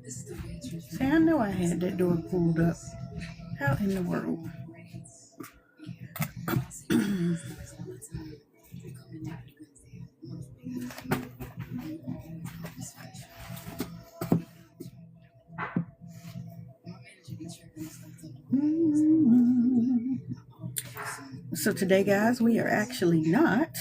See, I know I had that door pulled up. How in the world? So today, guys, we are actually not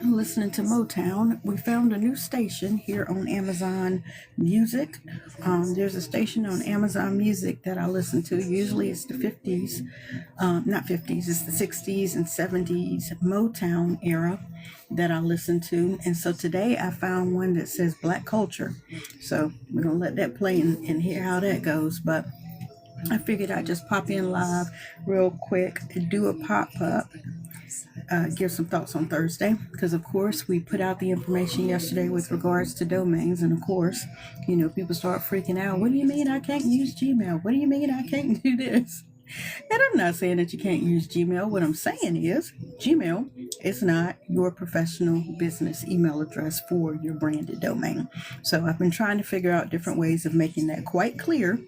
listening to Motown. We found a new station here on Amazon Music. There's a station on Amazon Music that I listen to. Usually it's the 50s, not 50s, it's the 60s and 70s Motown era that I listen to. And so today I found one that says Black Culture. So we're going to let that play and hear how that goes. But I figured I'd just pop in live real quick and do a pop-up. Give some thoughts on Thursday, because of course we put out the information yesterday with regards to domains, and of course, people start freaking out. What do you mean I can't use Gmail? What do you mean I can't do this? And I'm not saying that you can't use Gmail. What I'm saying is Gmail is not your professional business email address for your branded domain. So I've been trying to figure out different ways of making that quite clear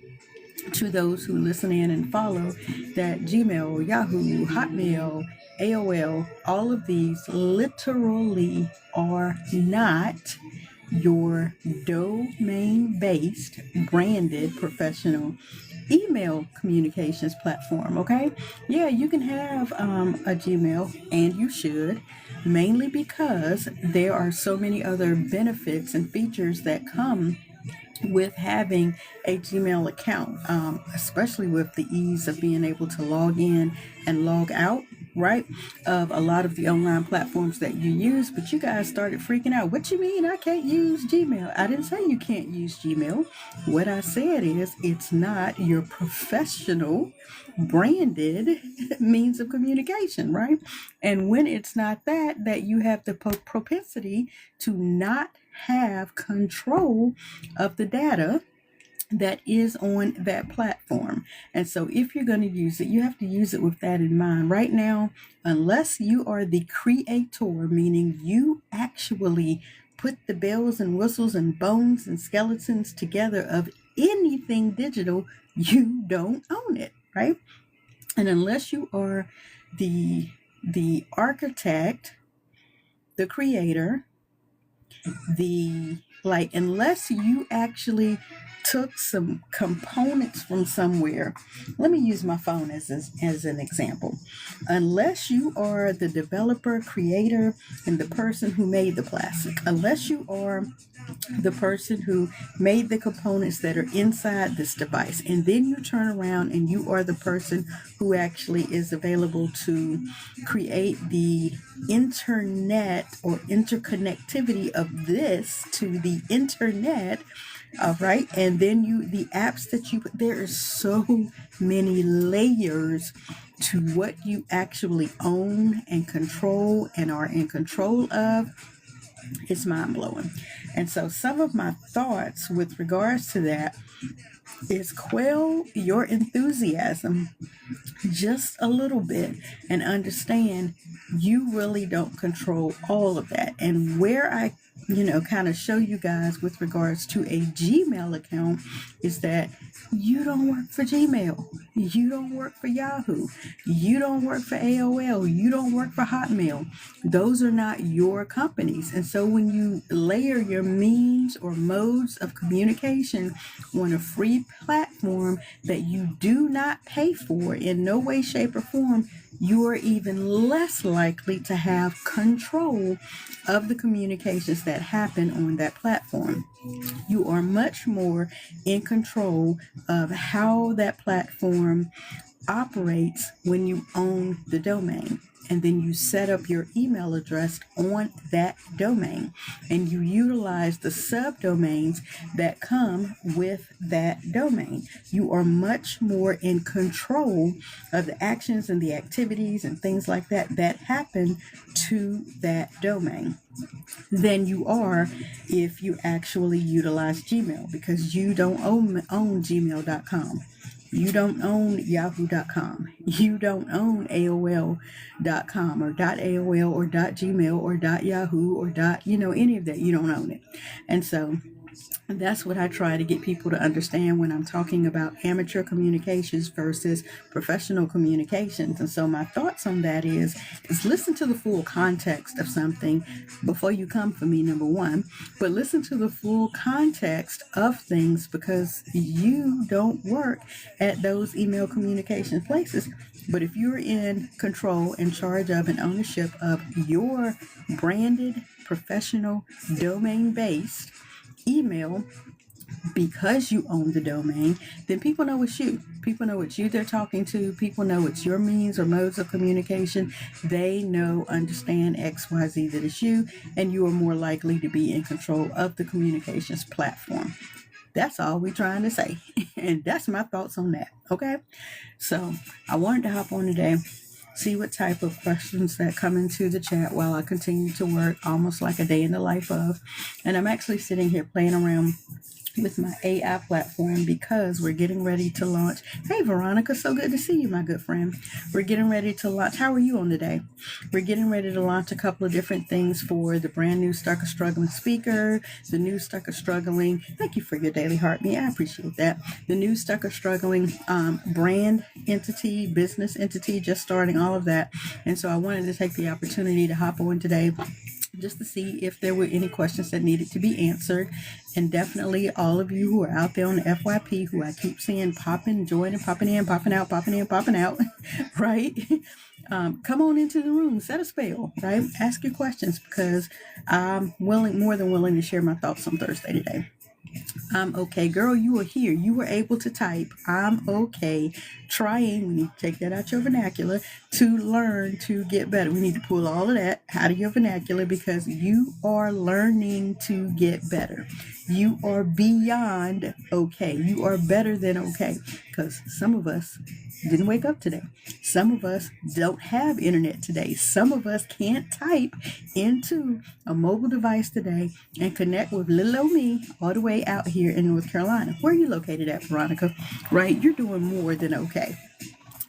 to those who listen in and follow that Gmail, Yahoo, Hotmail, AOL, all of these literally are not your domain-based, branded, professional email communications platform, okay? Yeah, you can have a Gmail, and you should, mainly because there are so many other benefits and features that come with having a Gmail account, especially with the ease of being able to log in and log out, right, of a lot of the online platforms that you use. But you guys started freaking out. What you mean I can't use Gmail? I didn't say you can't use Gmail. What I said is it's not your professional branded means of communication, right? And when it's not that you have the propensity to not have control of the data that is on that platform. And so if you're going to use it, you have to use it with that in mind. Right now, unless you are the creator, meaning you actually put the bells and whistles and bones and skeletons together of anything digital, you don't own it, right? And unless you are the architect, the creator, unless you actually took some components from somewhere. Let me use my phone as an example. Unless you are the developer, creator, and the person who made the plastic, unless you are the person who made the components that are inside this device, and then you turn around and you are the person who actually is available to create the internet or interconnectivity of this to the internet. All right. And then the apps that you put, there are so many layers to what you actually own and control and are in control of. It's mind blowing. And so some of my thoughts with regards to that is quell your enthusiasm just a little bit and understand you really don't control all of that. And where I kind of show you guys with regards to a Gmail account is that you don't work for Gmail. You don't work for Yahoo. You don't work for AOL. You don't work for Hotmail. Those are not your companies. And so when you layer your means or modes of communication on a free platform that you do not pay for in no way, shape, or form, you are even less likely to have control of the communications that happen on that platform. You are much more in control of how that platform operates when you own the domain. And then you set up your email address on that domain, and you utilize the subdomains that come with that domain. You are much more in control of the actions and the activities and things like that happen to that domain than you are if you actually utilize Gmail, because you don't own gmail.com. You don't own yahoo.com. You don't own AOL.com or .AOL or .gmail or .yahoo or any of that. You don't own it. And so And that's what I try to get people to understand when I'm talking about amateur communications versus professional communications. And so my thoughts on that is listen to the full context of something before you come for me, number one. But listen to the full context of things, because you don't work at those email communication places. But if you're in control, in charge of, and ownership of your branded, professional, domain-based email, because you own the domain, then people know it's you. People know it's you they're talking to. People know it's your means or modes of communication. They know, understand XYZ, that it's you, and you are more likely to be in control of the communications platform. That's all we're trying to say. And that's my thoughts on that. Okay. So I wanted to hop on today, see what type of questions that come into the chat while I continue to work, almost like a day in the life of. And I'm actually sitting here playing around with my AI platform because we're getting ready to launch. Hey, Veronica, so good to see you, my good friend. We're getting ready to launch. How are you on today? We're getting ready to launch a couple of different things for the brand new Stuck or Struggling speaker, the new Stuck or Struggling. Thank you for your daily heart, me. I appreciate that. The new Stuck or Struggling brand entity, business entity, just starting all of that. And so I wanted to take the opportunity to hop on today just to see if there were any questions that needed to be answered. And definitely all of you who are out there on the FYP, who I keep seeing popping, joining, popping in, popping out, popping in, popping out, right? Come on into the room, set a spell, right? Ask your questions, because I'm more than willing to share my thoughts on Thursday today. I'm okay. Girl, you are here. You were able to type, I'm okay. Trying, we need to take that out your vernacular, to learn to get better. We need to pull all of that out of your vernacular, because you are learning to get better. You are beyond okay. You are better than okay, because some of us didn't wake up today. Some of us don't have internet today. Some of us can't type into a mobile device today and connect with little old me all the way out here in North Carolina. Where are you located at, Veronica? Right? You're doing more than okay.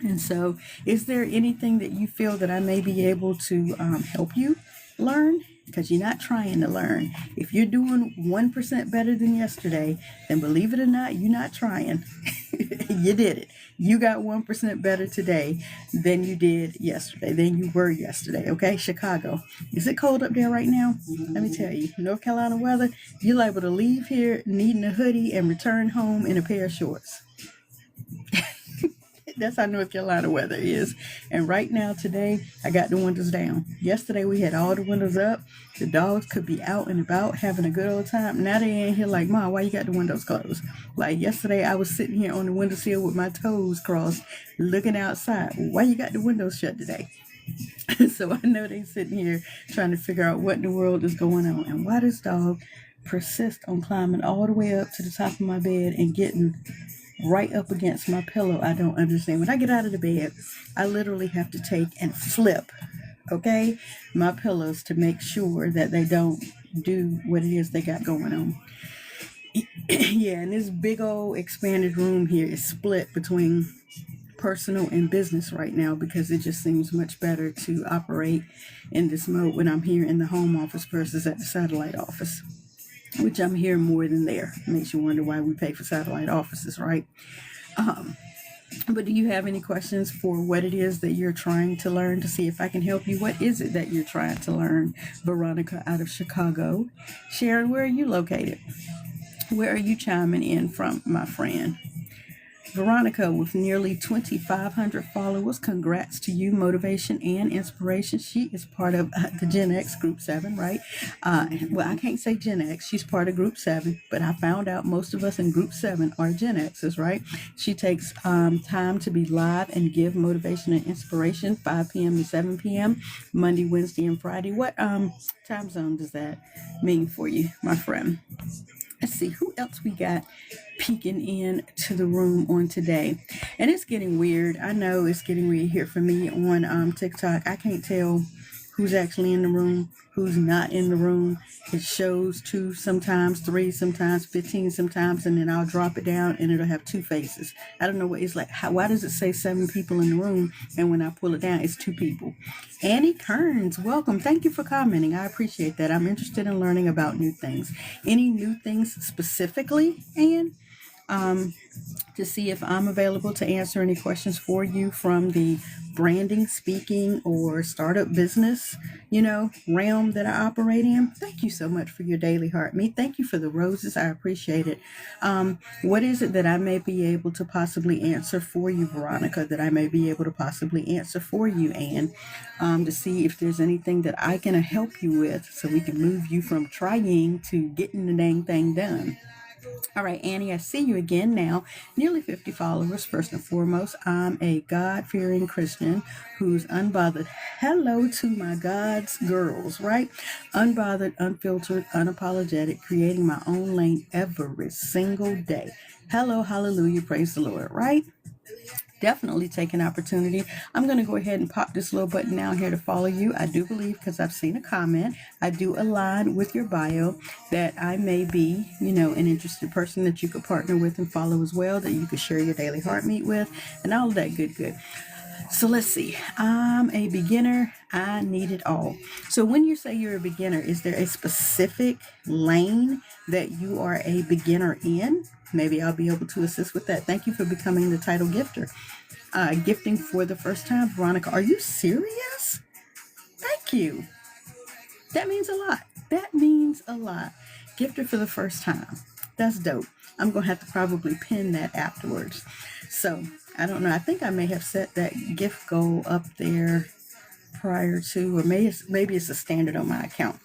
And so is there anything that you feel that I may be able to help you learn? Because you're not trying to learn. If you're doing 1% better than yesterday, then believe it or not, you're not trying. You did it. You got 1% better today than you did yesterday, than you were yesterday. Okay, Chicago. Is it cold up there right now? Let me tell you, North Carolina weather, you're liable to leave here needing a hoodie and return home in a pair of shorts. That's how North Carolina weather is. And right now, today, I got the windows down. Yesterday, we had all the windows up. The dogs could be out and about having a good old time. Now they in here like, Mom, why you got the windows closed? Like yesterday, I was sitting here on the windowsill with my toes crossed, looking outside. Why you got the windows shut today? So I know they sitting here trying to figure out what in the world is going on. And why this dog persist on climbing all the way up to the top of my bed and getting right up against my pillow. I don't understand. When I get out of the bed, I literally have to take and flip, okay, my pillows to make sure that they don't do what it is they got going on. Yeah, and this big old expanded room here is split between personal and business right now, because it just seems much better to operate in this mode when I'm here in the home office versus at the satellite office, which I'm here more than there. Makes you wonder why we pay for satellite offices, right? But do you have any questions for what it is that you're trying to learn, to see if I can help you? What is it that you're trying to learn? Veronica out of Chicago. Sharon, where are you located? Where are you chiming in from, my friend? Veronica, with nearly 2,500 followers, congrats to you, motivation and inspiration. She is part of the GenX Group 7, right? Well, I can't say Gen X. She's part of Group 7, but I found out most of us in Group 7 are Gen X's, right? She takes time to be live and give motivation and inspiration, 5 p.m. to 7 p.m., Monday, Wednesday, and Friday. What time zone does that mean for you, my friend? Let's see, who else we got peeking in to the room on today. And it's getting weird. I know it's getting weird here for me on TikTok. I can't tell who's actually in the room, who's not in the room. It shows 2, sometimes 3, sometimes 15, sometimes, and then I'll drop it down and it'll have 2 faces. I don't know what it's like. Why does it say 7 people in the room? And when I pull it down, it's 2 people. Annie Kearns, welcome. Thank you for commenting. I appreciate that. I'm interested in learning about new things. Any new things specifically, Anne? To see if I'm available to answer any questions for you from the branding, speaking, or startup business, realm that I operate in. Thank you so much for your daily heart meet. Thank you for the roses. I appreciate it. What is it that I may be able to possibly answer for you, Veronica, that I may be able to possibly answer for you, Anne, to see if there's anything that I can help you with so we can move you from trying to getting the dang thing done. All right, Annie, I see you again now. Nearly 50 followers. First and foremost, I'm a God-fearing Christian who's unbothered. Hello to my God's girls, right? Unbothered, unfiltered, unapologetic, creating my own lane every single day. Hello, hallelujah, praise the Lord, right? Definitely take an opportunity. I'm going to go ahead and pop this little button down here to follow you. I do believe, because I've seen a comment, I do align with your bio, that I may be, an interested person that you could partner with and follow as well, that you could share your daily heart meet with, and all of that good. So let's see. I'm a beginner. I need it all. So when you say you're a beginner, is there a specific lane that you are a beginner in? Maybe I'll be able to assist with that. Thank you for becoming the title gifter. Gifting for the first time. Veronica, are you serious? Thank you. That means a lot. That means a lot. Gifter for the first time. That's dope. I'm going to have to probably pin that afterwards. So I don't know. I think I may have set that gift goal up there prior to, or maybe it's a standard on my account.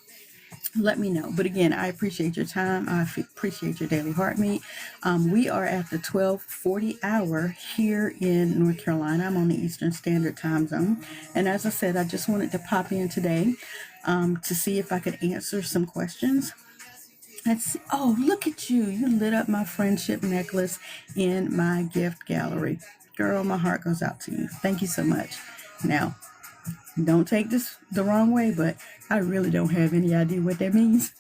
Let me know. But again, I appreciate your time. I appreciate your daily heart meet. We are at the 12:40 hour here in North Carolina. I'm on the Eastern Standard Time Zone. And as I said, I just wanted to pop in today to see if I could answer some questions. Let's see. Oh, look at you. You lit up my friendship necklace in my gift gallery. Girl, my heart goes out to you. Thank you so much. Now, don't take this the wrong way, but I really don't have any idea what that means.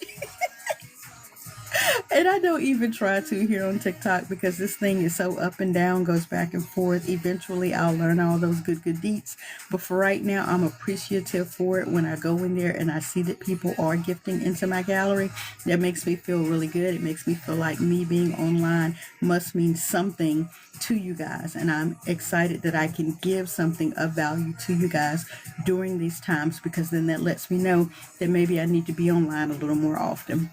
And I don't even try to here on TikTok because this thing is so up and down, goes back and forth. Eventually, I'll learn all those good deets. But for right now, I'm appreciative for it when I go in there and I see that people are gifting into my gallery. That makes me feel really good. It makes me feel like me being online must mean something to you guys. And I'm excited that I can give something of value to you guys during these times, because then that lets me know that maybe I need to be online a little more often.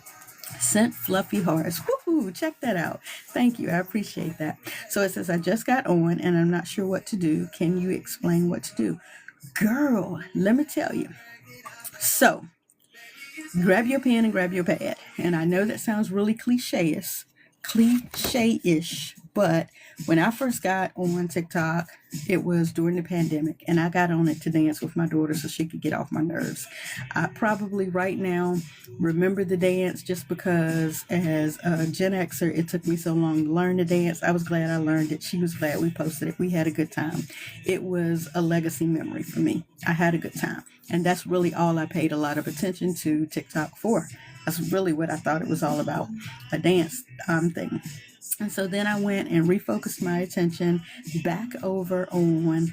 Sent fluffy hearts. Woohoo! Check that out. Thank you. I appreciate that. So it says, I just got on and I'm not sure what to do. Can you explain what to do? Girl, let me tell you. So grab your pen and grab your pad. And I know that sounds really cliche-ish, but when I first got on TikTok, it was during the pandemic, and I got on it to dance with my daughter so she could get off my nerves. I probably right now remember the dance just because as a Gen Xer, it took me so long to learn the dance. I was glad I learned it. She was glad we posted it. We had a good time. It was a legacy memory for me. I had a good time. And that's really all I paid a lot of attention to TikTok for. That's really what I thought it was all about, a dance thing. And so then I went and refocused my attention back over on,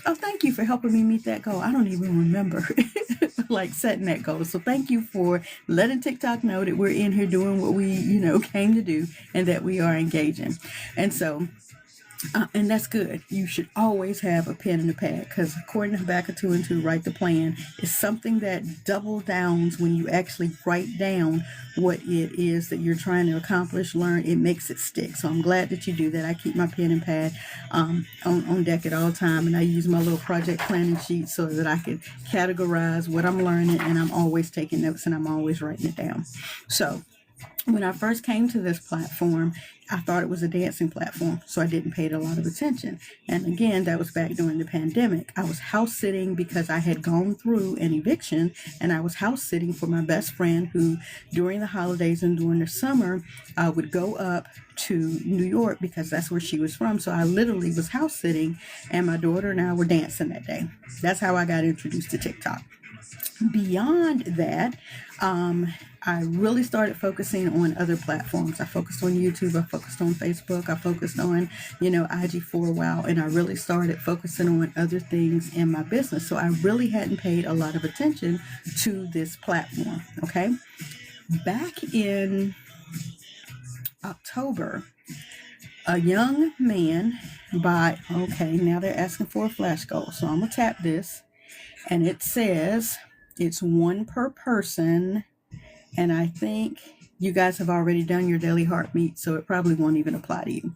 thank you for helping me meet that goal. I don't even remember like setting that goal. So thank you for letting TikTok know that we're in here doing what we, came to do, and that we are engaging. And so and that's good. You should always have a pen and a pad, because according to Habakkuk 2 and 2, write the plan is something that double downs when you actually write down what it is that you're trying to accomplish, learn. It makes it stick. So I'm glad that you do that. I keep my pen and pad on deck at all time, and I use my little project planning sheet so that I can categorize what I'm learning, and I'm always taking notes and I'm always writing it down. So When I first came to this platform, I thought it was a dancing platform, so I didn't pay it a lot of attention. And again, that was back during the pandemic. I was house sitting because I had gone through an eviction, and I was house sitting for my best friend who, during the holidays and during the summer, would go up to New York because that's where she was from. So I literally was house sitting, and my daughter and I were dancing that day. That's how I got introduced to TikTok. Beyond that, I really started focusing on other platforms. I focused on YouTube, I focused on Facebook, I focused on, IG for a while, and I really started focusing on other things in my business. So I really hadn't paid a lot of attention to this platform, okay? Back in October, a young man now they're asking for a flash goal. So I'm gonna tap this, and it says it's one per person. And I think you guys have already done your daily heartbeat, so it probably won't even apply to you.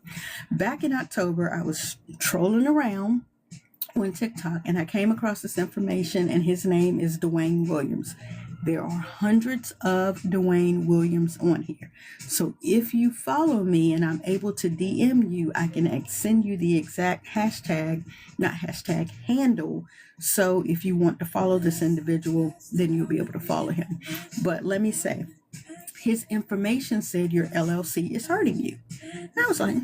Back in October, I was trolling around on TikTok, and I came across this information, and his name is Dwayne Williams. There are hundreds of Dwayne Williams on here. So if you follow me and I'm able to DM you, I can send you the exact handle. So if you want to follow this individual, then you'll be able to follow him. But let me say, his information said your LLC is hurting you. And I was like,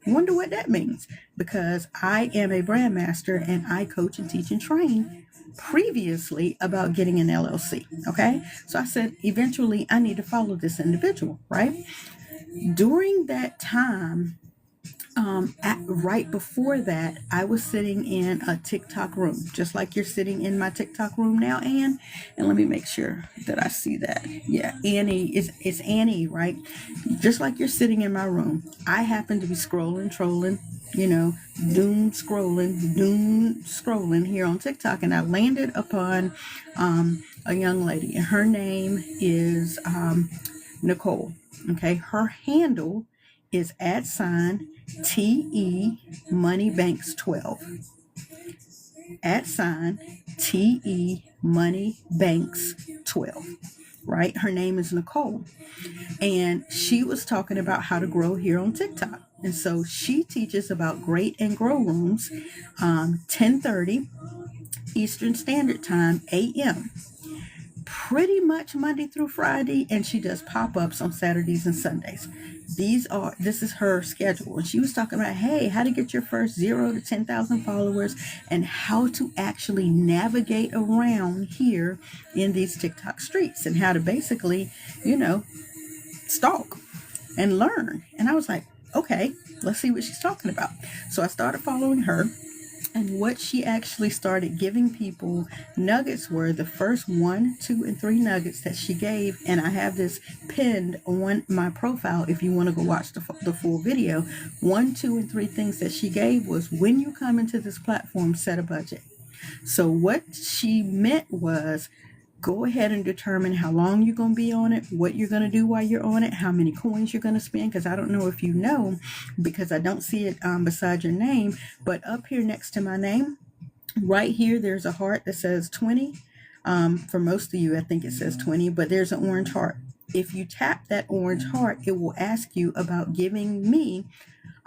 wonder what that means, because I am a BrandMaster and I coach and teach and train previously about getting an LLC. Okay. So I said, eventually I need to follow this individual, right? During that time, right before that, I was sitting in a TikTok room, just like you're sitting in my TikTok room now, Ann. And let me make sure that I see that. Yeah, Annie, it's Annie, right? Just like you're sitting in my room. I happen to be trolling, doom scrolling here on TikTok, and I landed upon a young lady, and her name is Nicole. Okay, her handle is @TE Moneybanks 12. @TE Moneybanks 12. Right? Her name is Nicole. And she was talking about how to grow here on TikTok. And so she teaches about Great and Grow Rooms, 10:30 Eastern Standard Time, AM. Pretty much Monday through Friday, and she does pop-ups on Saturdays and Sundays. This is her schedule. And she was talking about, hey, how to get your first 0 to 10,000 followers and how to actually navigate around here in these TikTok streets, and how to basically, stalk and learn. And I was like, okay, let's see what she's talking about. So I started following her. And what she actually started giving people nuggets were the first 1, 2, and 3 nuggets that she gave. And I have this pinned on my profile if you want to go watch the full video. 1, 2, and 3 things that she gave was, when you come into this platform, set a budget. So what she meant was, go ahead and determine how long you're going to be on it, what you're going to do while you're on it, how many coins you're going to spend, because I don't know if you know, because I don't see it beside your name, but up here next to my name, right here, there's a heart that says 20. For most of you, I think it says 20, but there's an orange heart. If you tap that orange heart, it will ask you about giving me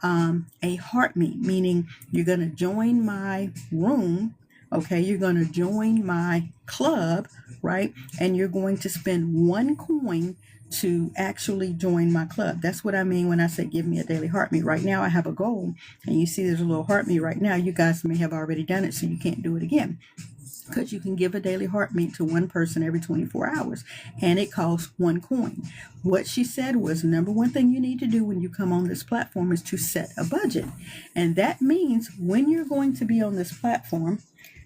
a heart meaning you're going to join my room. Okay, you're going to join my club, right? And you're going to spend 1 coin to actually join my club. That's what I mean when I say give me a daily heart me. Right now I have a goal, and you see there's a little heart me right now. You guys may have already done it, so you can't do it again, because you can give a daily heart meet to one person every 24 hours, and it costs 1 coin. What she said was, number one thing you need to do when you come on this platform is to set a budget. And that means when you're going to be on this platform,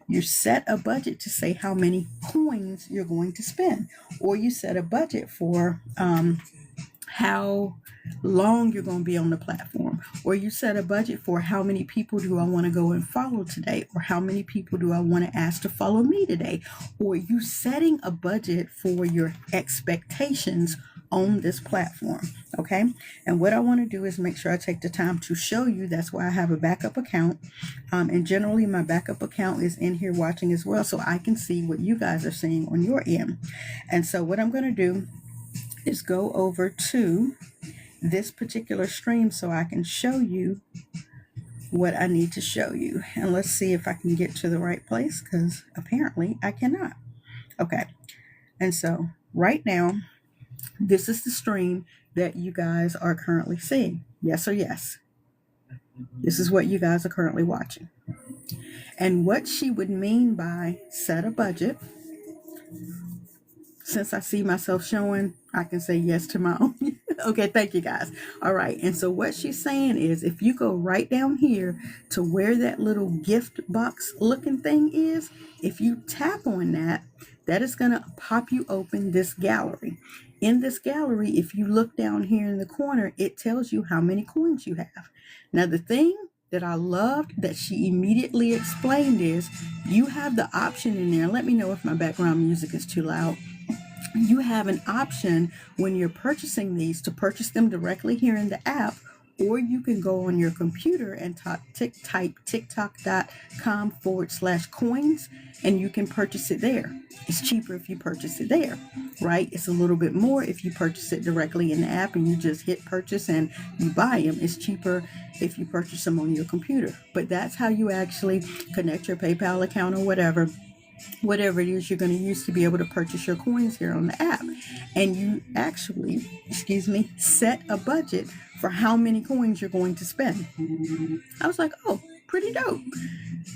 you set a budget to say how many coins you're going to spend, or you set a budget for how long you're going to be on the platform, or you set a budget for how many people do I want to go and follow today, or how many people do I want to ask to follow me today, or you setting a budget for your expectations on this platform. Okay. And what I want to do is make sure I take the time to show you. That's why I have a backup account. And generally my backup account is in here watching as well, so I can see what you guys are seeing on your end. And so what I'm going to do is go over to this particular stream so I can show you what I need to show you. And let's see if I can get to the right place, because apparently I cannot. Okay. And so right now, this is the stream that you guys are currently seeing. Yes or yes? This is what you guys are currently watching. And what she would mean by set a budget, since I see myself showing, I can say yes to my own. Okay, thank you guys. All right, and so what she's saying is if you go right down here to where that little gift box looking thing is, if you tap on that, that is going to pop you open this gallery. In this gallery, if you look down here in the corner, it tells you how many coins you have. Now, the thing that I loved that she immediately explained is you have the option in there. Let me know if my background music is too loud. You have an option when you're purchasing these to purchase them directly here in the app, or you can go on your computer and type tiktok.com/coins, and you can purchase it there. It's cheaper if you purchase it there, right? It's a little bit more if you purchase it directly in the app and you just hit purchase and you buy them. It's cheaper if you purchase them on your computer. But that's how you actually connect your PayPal account or whatever it is you're going to use to be able to purchase your coins here on the app. And you actually, set a budget for how many coins you're going to spend. I was like, oh, pretty dope.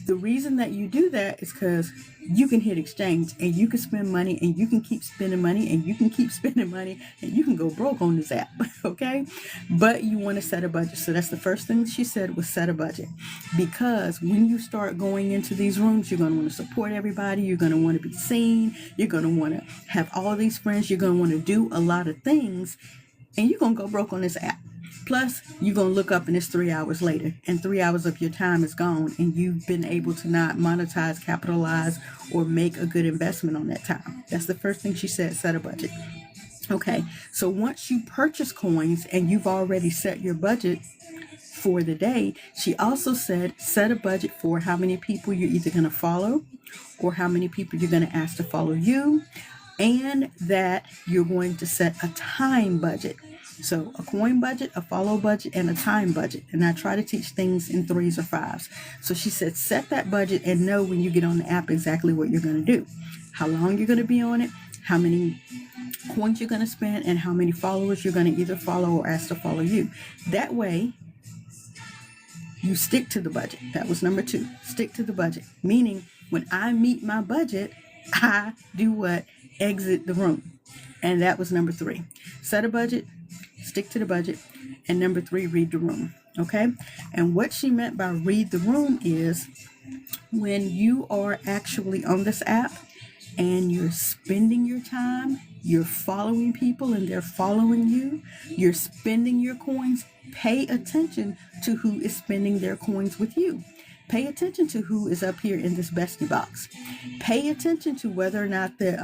The reason that you do that is because you can hit exchange and you can spend money and you can keep spending money and you can keep spending money and you can go broke on this app, okay? But you want to set a budget. So that's the first thing she said was set a budget. Because when you start going into these rooms, you're going to want to support everybody. You're going to want to be seen. You're going to want to have all these friends. You're going to want to do a lot of things and you're going to go broke on this app. Plus, you're going to look up and it's 3 hours later and 3 hours of your time is gone and you've been able to not monetize, capitalize, or make a good investment on that time. That's the first thing she said, set a budget. Okay, so once you purchase coins and you've already set your budget for the day, she also said set a budget for how many people you're either going to follow or how many people you're going to ask to follow you, and that you're going to set a time budget. So a coin budget, a follow budget, and a time budget. And I try to teach things in 3s or 5s. So she said, set that budget and know when you get on the app exactly what you're going to do, how long you're going to be on it, how many coins you're going to spend, and how many followers you're going to either follow or ask to follow you. That way, you stick to the budget. That was number 2. Stick to the budget. Meaning, when I meet my budget, I do what? Exit the room. And that was number 3. Set a budget. Stick to the budget. And number 3, read the room. Okay? And what she meant by read the room is when you are actually on this app and you're spending your time, you're following people and they're following you, you're spending your coins, pay attention to who is spending their coins with you. Pay attention to who is up here in this bestie box. Pay attention to whether or not the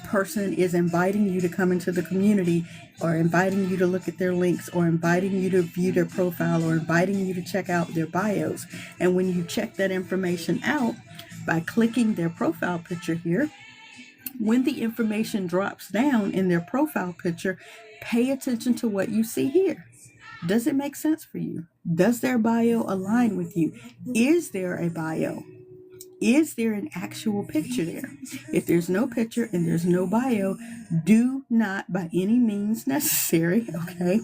person is inviting you to come into the community, or inviting you to look at their links, or inviting you to view their profile, or inviting you to check out their bios. And when you check that information out by clicking their profile picture here, when the information drops down in their profile picture, pay attention to what you see here. Does it make sense for you? Does their bio align with you? Is there a bio? Is there an actual picture there? If there's no picture and there's no bio, do not by any means necessary, okay,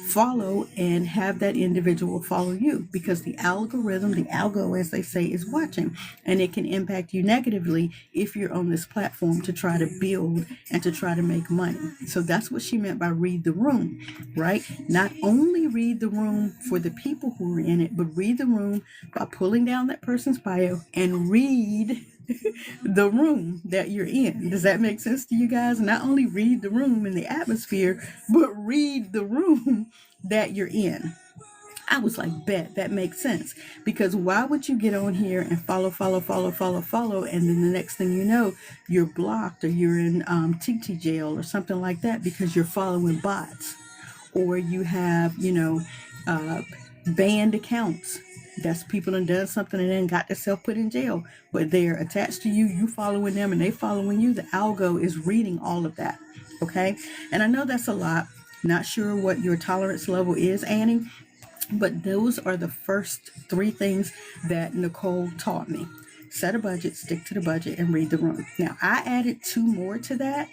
follow and have that individual follow you, because the algorithm, the algo as they say, is watching, and it can impact you negatively if you're on this platform to try to build and to try to make money. So that's what she meant by read the room, right? Not only read the room for the people who are in it, but read the room by pulling down that person's bio and read the room that you're in. Does that make sense to you guys? Not only read the room and the atmosphere, but read the room that you're in. I was like, bet, that makes sense. Because why would you get on here and follow, and then the next thing you know, you're blocked or you're in TT jail or something like that because you're following bots, or you have, banned accounts. That's people that done something and then got themselves put in jail, but they're attached to you, you following them and they following you. The algo is reading all of that. okay? And I know that's a lot. Not sure what your tolerance level is, Annie, but those are the first 3 things that Nicole taught me. Set a budget, stick to the budget, and read the room. Now, I added 2 more to that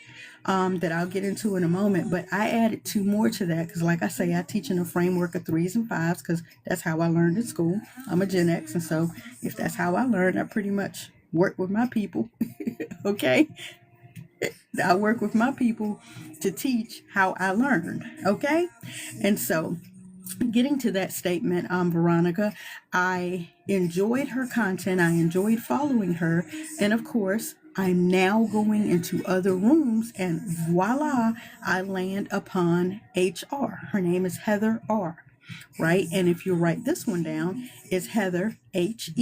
that I'll get into in a moment, but I added 2 more to that because, like I say, I teach in a framework of 3s and 5s because that's how I learned in school. I'm a Gen X, and so if that's how I learned, I pretty much work with my people, okay? I work with my people to teach how I learned, okay? And so getting to that statement, Veronica, I enjoyed her content. I enjoyed following her. And of course, I'm now going into other rooms and voila, I land upon HR. Her name is Heather R. Right? And if you write this one down, it's Heather, HEATHER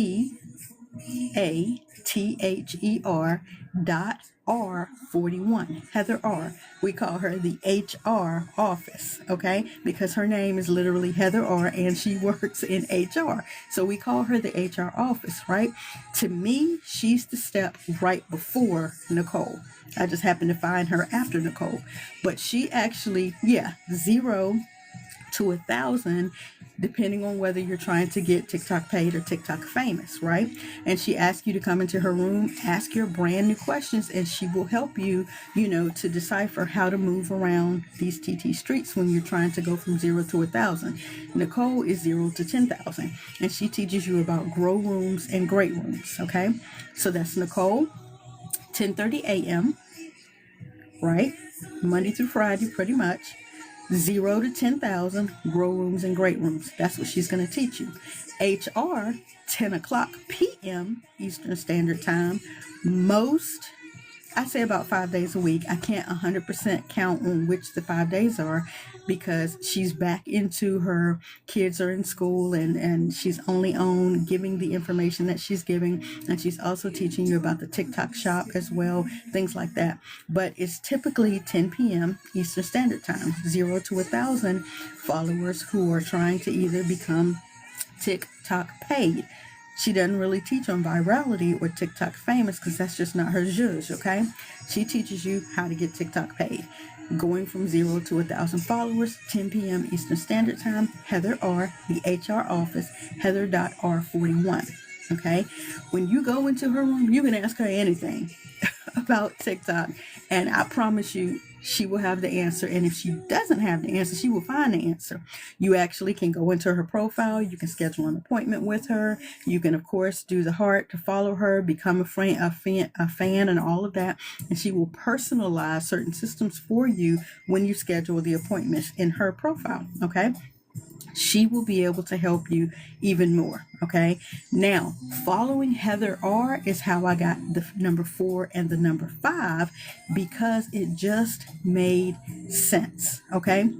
.R41, Heather R. We call her the HR office, okay? Because her name is literally Heather R and she works in HR. So we call her the HR office, right? To me, she's the step right before Nicole. I just happened to find her after Nicole. But she actually, 0 to 1,000, depending on whether you're trying to get TikTok paid or TikTok famous, right? And she asks you to come into her room, ask your brand new questions, and she will help you, to decipher how to move around these TT streets when you're trying to go from 0 to 1,000. Nicole is 0 to 10,000, and she teaches you about grow rooms and great rooms, okay? So that's Nicole, 10:30 a.m., right? Monday through Friday, pretty much. 0 to 10,000, grow rooms and great rooms. That's what she's going to teach you. HR, 10 o'clock p.m. Eastern Standard Time. I say about 5 days a week. I can't 100% count on which the 5 days are because she's back into her kids are in school and she's only on giving the information that she's giving. And she's also teaching you about the TikTok shop as well, things like that. But it's typically 10 p.m. Eastern Standard Time, 0 to 1,000 followers who are trying to either become TikTok paid. She doesn't really teach on virality or TikTok famous because that's just not her zhuzh, okay? She teaches you how to get TikTok paid. Going from 0 to 1,000 followers, 10 p.m. Eastern Standard Time, Heather R., the HR office, Heather.R41, okay? When you go into her room, you can ask her anything about TikTok, and I promise you, she will have the answer. And if she doesn't have the answer, she will find the answer. You actually can go into her profile. You can schedule an appointment with her. You can, of course, do the heart to follow her, become a fan, and all of that. And she will personalize certain systems for you when you schedule the appointment in her profile. Okay. She will be able to help you even more. Okay. Now, following Heather R is how I got the number 4 and the number 5 because it just made sense. Okay.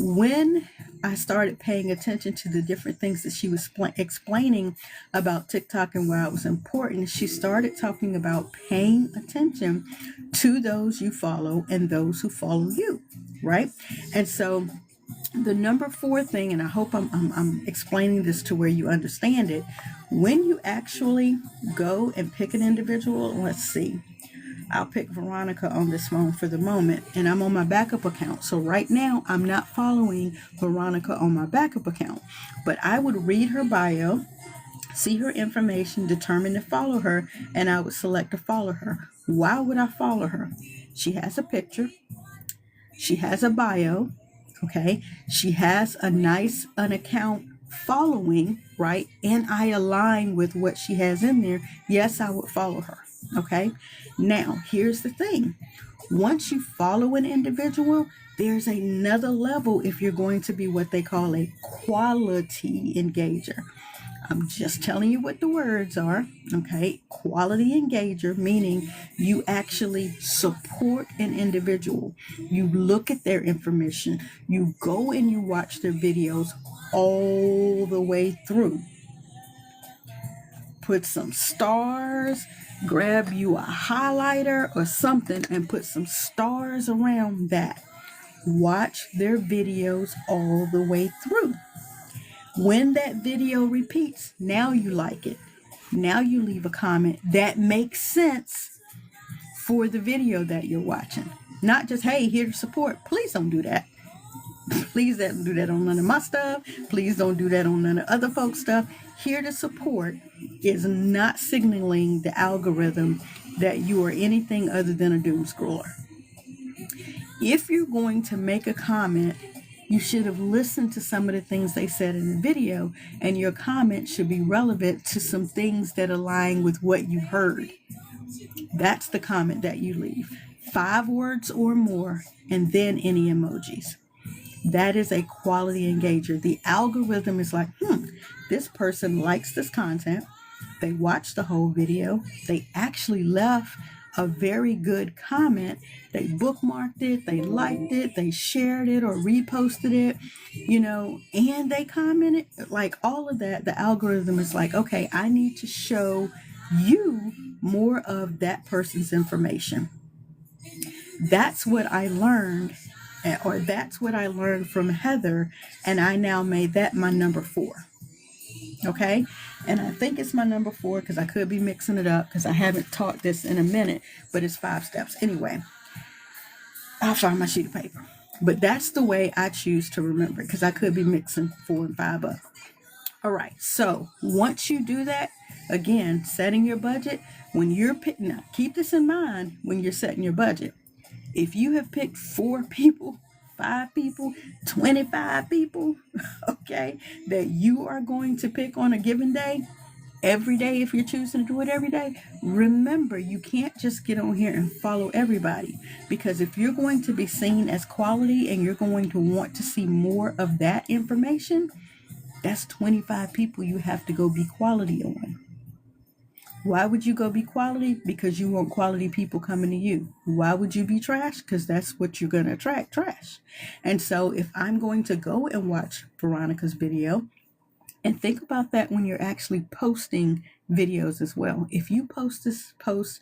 When I started paying attention to the different things that she was explaining about TikTok and why it was important, she started talking about paying attention to those you follow and those who follow you. Right. And so the number 4 thing, and I hope I'm explaining this to where you understand it, when you actually go and pick an individual, let's see, I'll pick Veronica on this phone for the moment, and I'm on my backup account. So right now, I'm not following Veronica on my backup account, but I would read her bio, see her information, determine to follow her, and I would select to follow her. Why would I follow her? She has a picture. She has a bio. Okay, she has an account following, right? And I align with what she has in there. Yes, I would follow her. Okay, now here's the thing. Once you follow an individual, there's another level if you're going to be what they call a quality engager. I'm just telling you what the words are, okay? Quality engager, meaning you actually support an individual. You look at their information. You go and you watch their videos all the way through. Put some stars, grab you a highlighter or something and put some stars around that. Watch their videos all the way through. When that video repeats, now you like it. Now you leave a comment that makes sense for the video that you're watching. Not just, hey, here to support. Please don't do that. Please don't do that on none of my stuff. Please don't do that on none of other folks' stuff. Here to support is not signaling the algorithm that you are anything other than a doom scroller. If you're going to make a comment, you should have listened to some of the things they said in the video, and your comment should be relevant to some things that align with what you heard. That's the comment that you leave. 5 words or more, and then any emojis. That is a quality engager. The algorithm is like, this person likes this content. They watched the whole video. They actually left a very good comment. They bookmarked it, they liked it, they shared it or reposted it, and they commented, like all of that. The algorithm is like, okay, I need to show you more of that person's information. That's what I learned, or that's what I learned from Heather, and I now made that my number 4. Okay, and I think it's my number 4 because I could be mixing it up because I haven't taught this in a minute, but it's 5 steps. Anyway, I'll find my sheet of paper, but that's the way I choose to remember it because I could be mixing 4 and 5 up. All right, so once you do that, again, setting your budget, when you're picking, now keep this in mind when you're setting your budget. If you have picked 4 people, 5 people, 25 people, okay, that you are going to pick on a given day, every day, if you're choosing to do it every day, remember, you can't just get on here and follow everybody, because if you're going to be seen as quality and you're going to want to see more of that information, that's 25 people you have to go be quality on. Why would you go be quality? Because you want quality people coming to you. Why would you be trash? Because that's what you're going to attract, trash. And so if I'm going to go and watch Veronica's video, and think about that when you're actually posting videos as well. If you post this post,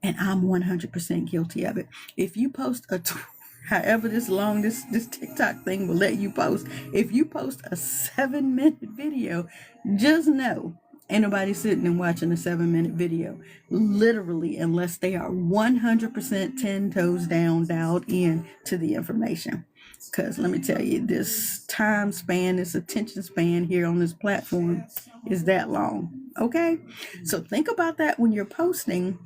and I'm 100% guilty of it, if you post however this long this TikTok thing will let you post, if you post a 7-minute video, just know ain't nobody sitting and watching a 7-minute video, literally, unless they are 100% 10 toes down, dialed in to the information. Because let me tell you, this time span, this attention span here on this platform is that long. Okay, so think about that when you're posting.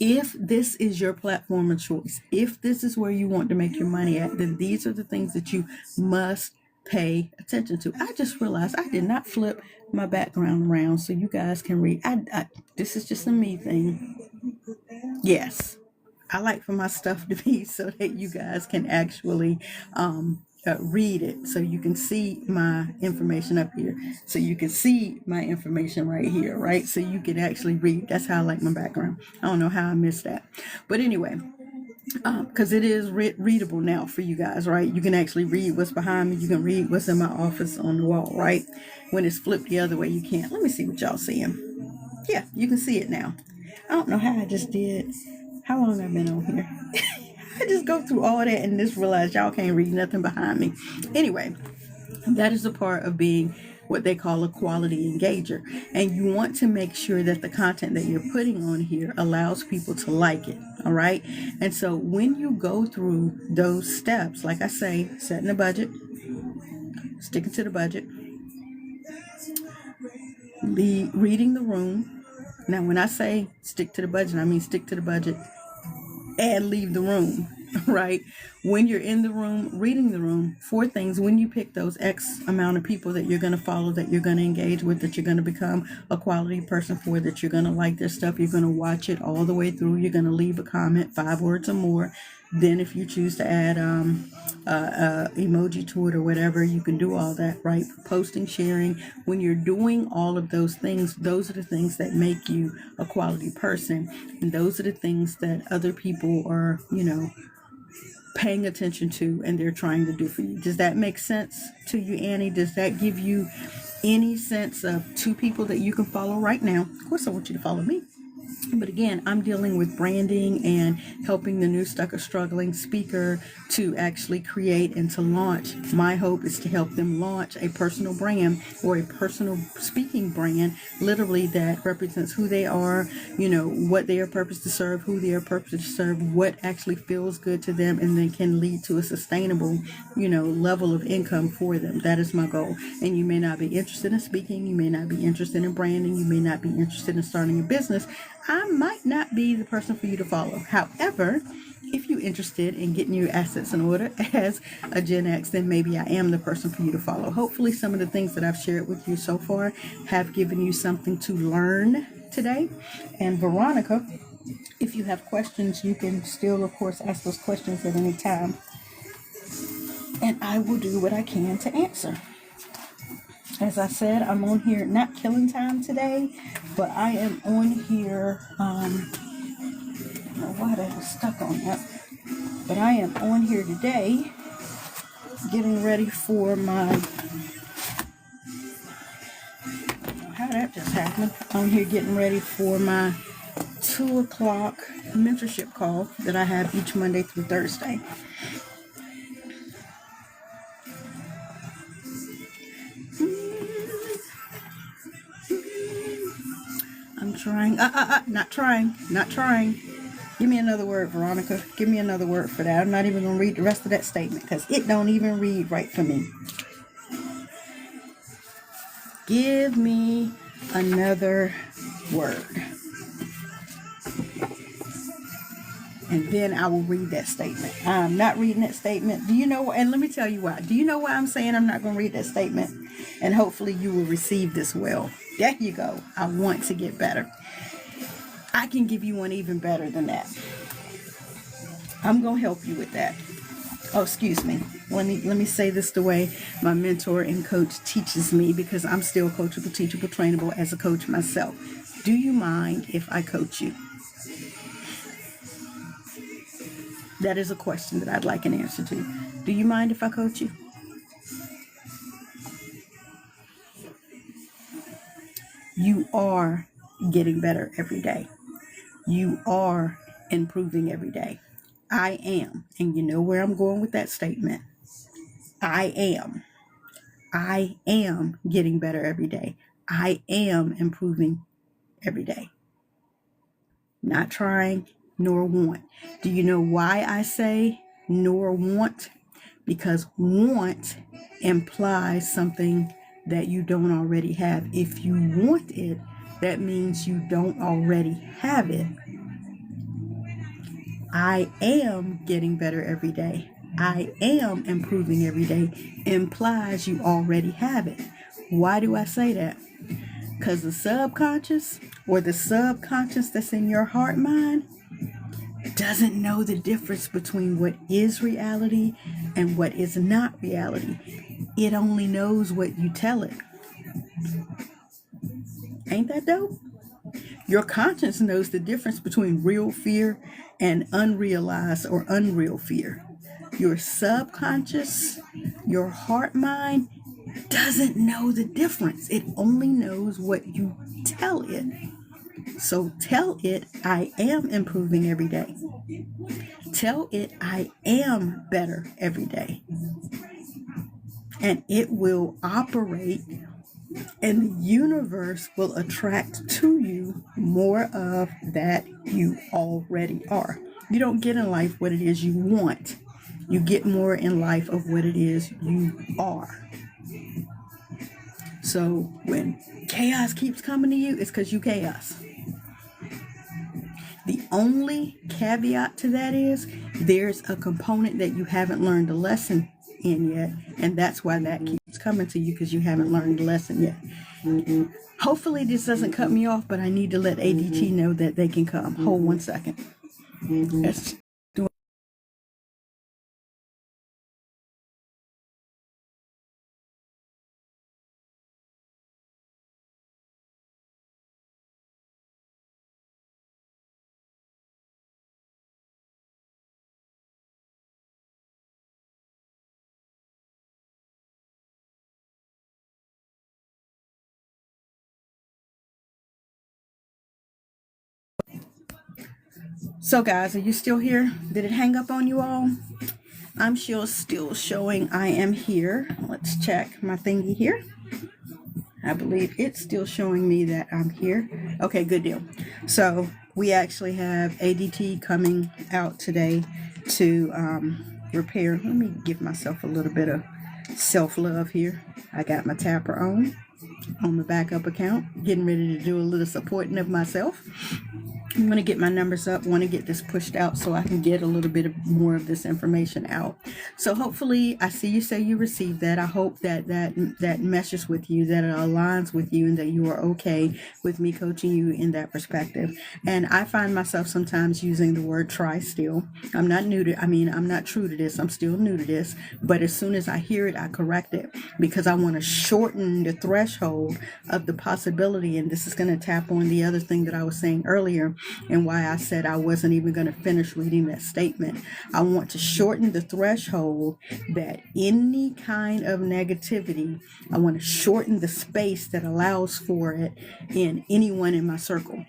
If this is your platform of choice, if this is where you want to make your money at, then these are the things that you must pay attention to. I just realized I did not flip my background around so you guys can read. This is just a me thing. Yes, I like for my stuff to be so that you guys can actually read it, so you can see my information up here, so you can see my information right here, right? So you can actually read. That's how I like my background. I don't know how I missed that, but anyway, because it is readable now for you guys, right? You can actually read what's behind me. You can read what's in my office on the wall, right? When it's flipped the other way, you can't. Let me see what y'all seeing. Yeah, you can see it now. I don't know how I just did. How long I've been on here? I just go through all that and just realize y'all can't read nothing behind me. Anyway, that is a part of being what they call a quality engager. And you want to make sure that the content that you're putting on here allows people to like it. All right. And so when you go through those steps, like I say, setting a budget, sticking to the budget, reading the room. Now, when I say stick to the budget, I mean stick to the budget and leave the room, right? When you're in the room, reading the room, 4 things. When you pick those X amount of people that you're going to follow, that you're going to engage with, that you're going to become a quality person for, that you're going to like their stuff, you're going to watch it all the way through, you're going to leave a comment, 5 words or more. Then if you choose to add emoji to it or whatever, you can do all that, right? Posting, sharing. When you're doing all of those things, those are the things that make you a quality person. And those are the things that other people are, paying attention to, and they're trying to do for you. Does that make sense to you, Annie? Does that give you any sense of 2 people that you can follow right now? Of course, I want you to follow me. But again, I'm dealing with branding and helping the new stuck or struggling speaker to actually create and to launch. My hope is to help them launch a personal brand or a personal speaking brand, literally that represents who they are, what they are purposed to serve, who they are purposed to serve, what actually feels good to them, and then can lead to a sustainable, level of income for them. That is my goal. And you may not be interested in speaking. You may not be interested in branding. You may not be interested in starting a business. I might not be the person for you to follow. However, if you're interested in getting your assets in order as a Gen X, then maybe I am the person for you to follow. Hopefully some of the things that I've shared with you so far have given you something to learn today. And Veronica, if you have questions, you can still, of course, ask those questions at any time. And I will do what I can to answer. As I said, I'm on here, not killing time today, but I am on here, I don't know why that was stuck on that, but I am on here today getting ready for my, how that just happened, on here getting ready for my 2 o'clock mentorship call that I have each Monday through Thursday. I'm trying, not trying. Give me another word, Veronica. Give me another word for that. I'm not even going to read the rest of that statement because it don't even read right for me. Give me another word. And then I will read that statement. I'm not reading that statement. Do you know? And let me tell you why. Do you know why I'm saying I'm not going to read that statement? And hopefully you will receive this well. There you go. I want to get better. I can give you one even better than that. I'm going to help you with that. Oh, excuse me. Let me say this the way my mentor and coach teaches me, because I'm still coachable, teachable, trainable as a coach myself. Do you mind if I coach you? That is a question that I'd like an answer to. Do you mind if I coach you? You are getting better every day. You are improving every day. I am. And you know where I'm going with that statement. I am. I am getting better every day. I am improving every day. Not trying, nor want. Do you know why I say nor want? Because want implies something that you don't already have. If you want it, that means you don't already have it. I am getting better every day. I am improving every day implies you already have it. Why do I say that? Because the subconscious, or the subconscious that's in your heart mind, doesn't know the difference between what is reality and what is not reality. It only knows what you tell it. Ain't that dope? Your conscience knows the difference between real fear and unrealized or unreal fear. Your subconscious, your heart mind, doesn't know the difference. It only knows what you tell it. So tell it, I am improving every day. Tell it, I am better every day. And it will operate, and the universe will attract to you more of that you already are. You don't get in life what it is you want. You get more in life of what it is you are. So when chaos keeps coming to you, it's because you chaos. The only caveat to that is there's a component that you haven't learned a lesson in yet, and that's why that keeps coming to you, because you haven't learned the lesson yet. Hopefully this doesn't cut me off, but I need to let ADT know that they can come. Hold 1 second. Let's do it. So guys, are you still here? Did it hang up on you all? I'm still showing I am here. Let's check my thingy here. I believe it's still showing me that I'm here. Okay, good deal. So we actually have ADT coming out today to repair. Let me give myself a little bit of self-love here. I got my tapper on my backup account, getting ready to do a little supporting of myself. I'm going to get my numbers up, want to get this pushed out so I can get a little bit more of this information out. So hopefully, I see you say you received that. I hope that meshes with you, that it aligns with you, and that you are okay with me coaching you in that perspective. And I find myself sometimes using the word try still. I'm not true to this. I'm still new to this. But as soon as I hear it, I correct it because I want to shorten the threshold of the possibility. And this is going to tap on the other thing that I was saying earlier, and why I said I wasn't even going to finish reading that statement. I want to shorten the threshold that any kind of negativity, I want to shorten the space that allows for it in anyone in my circle.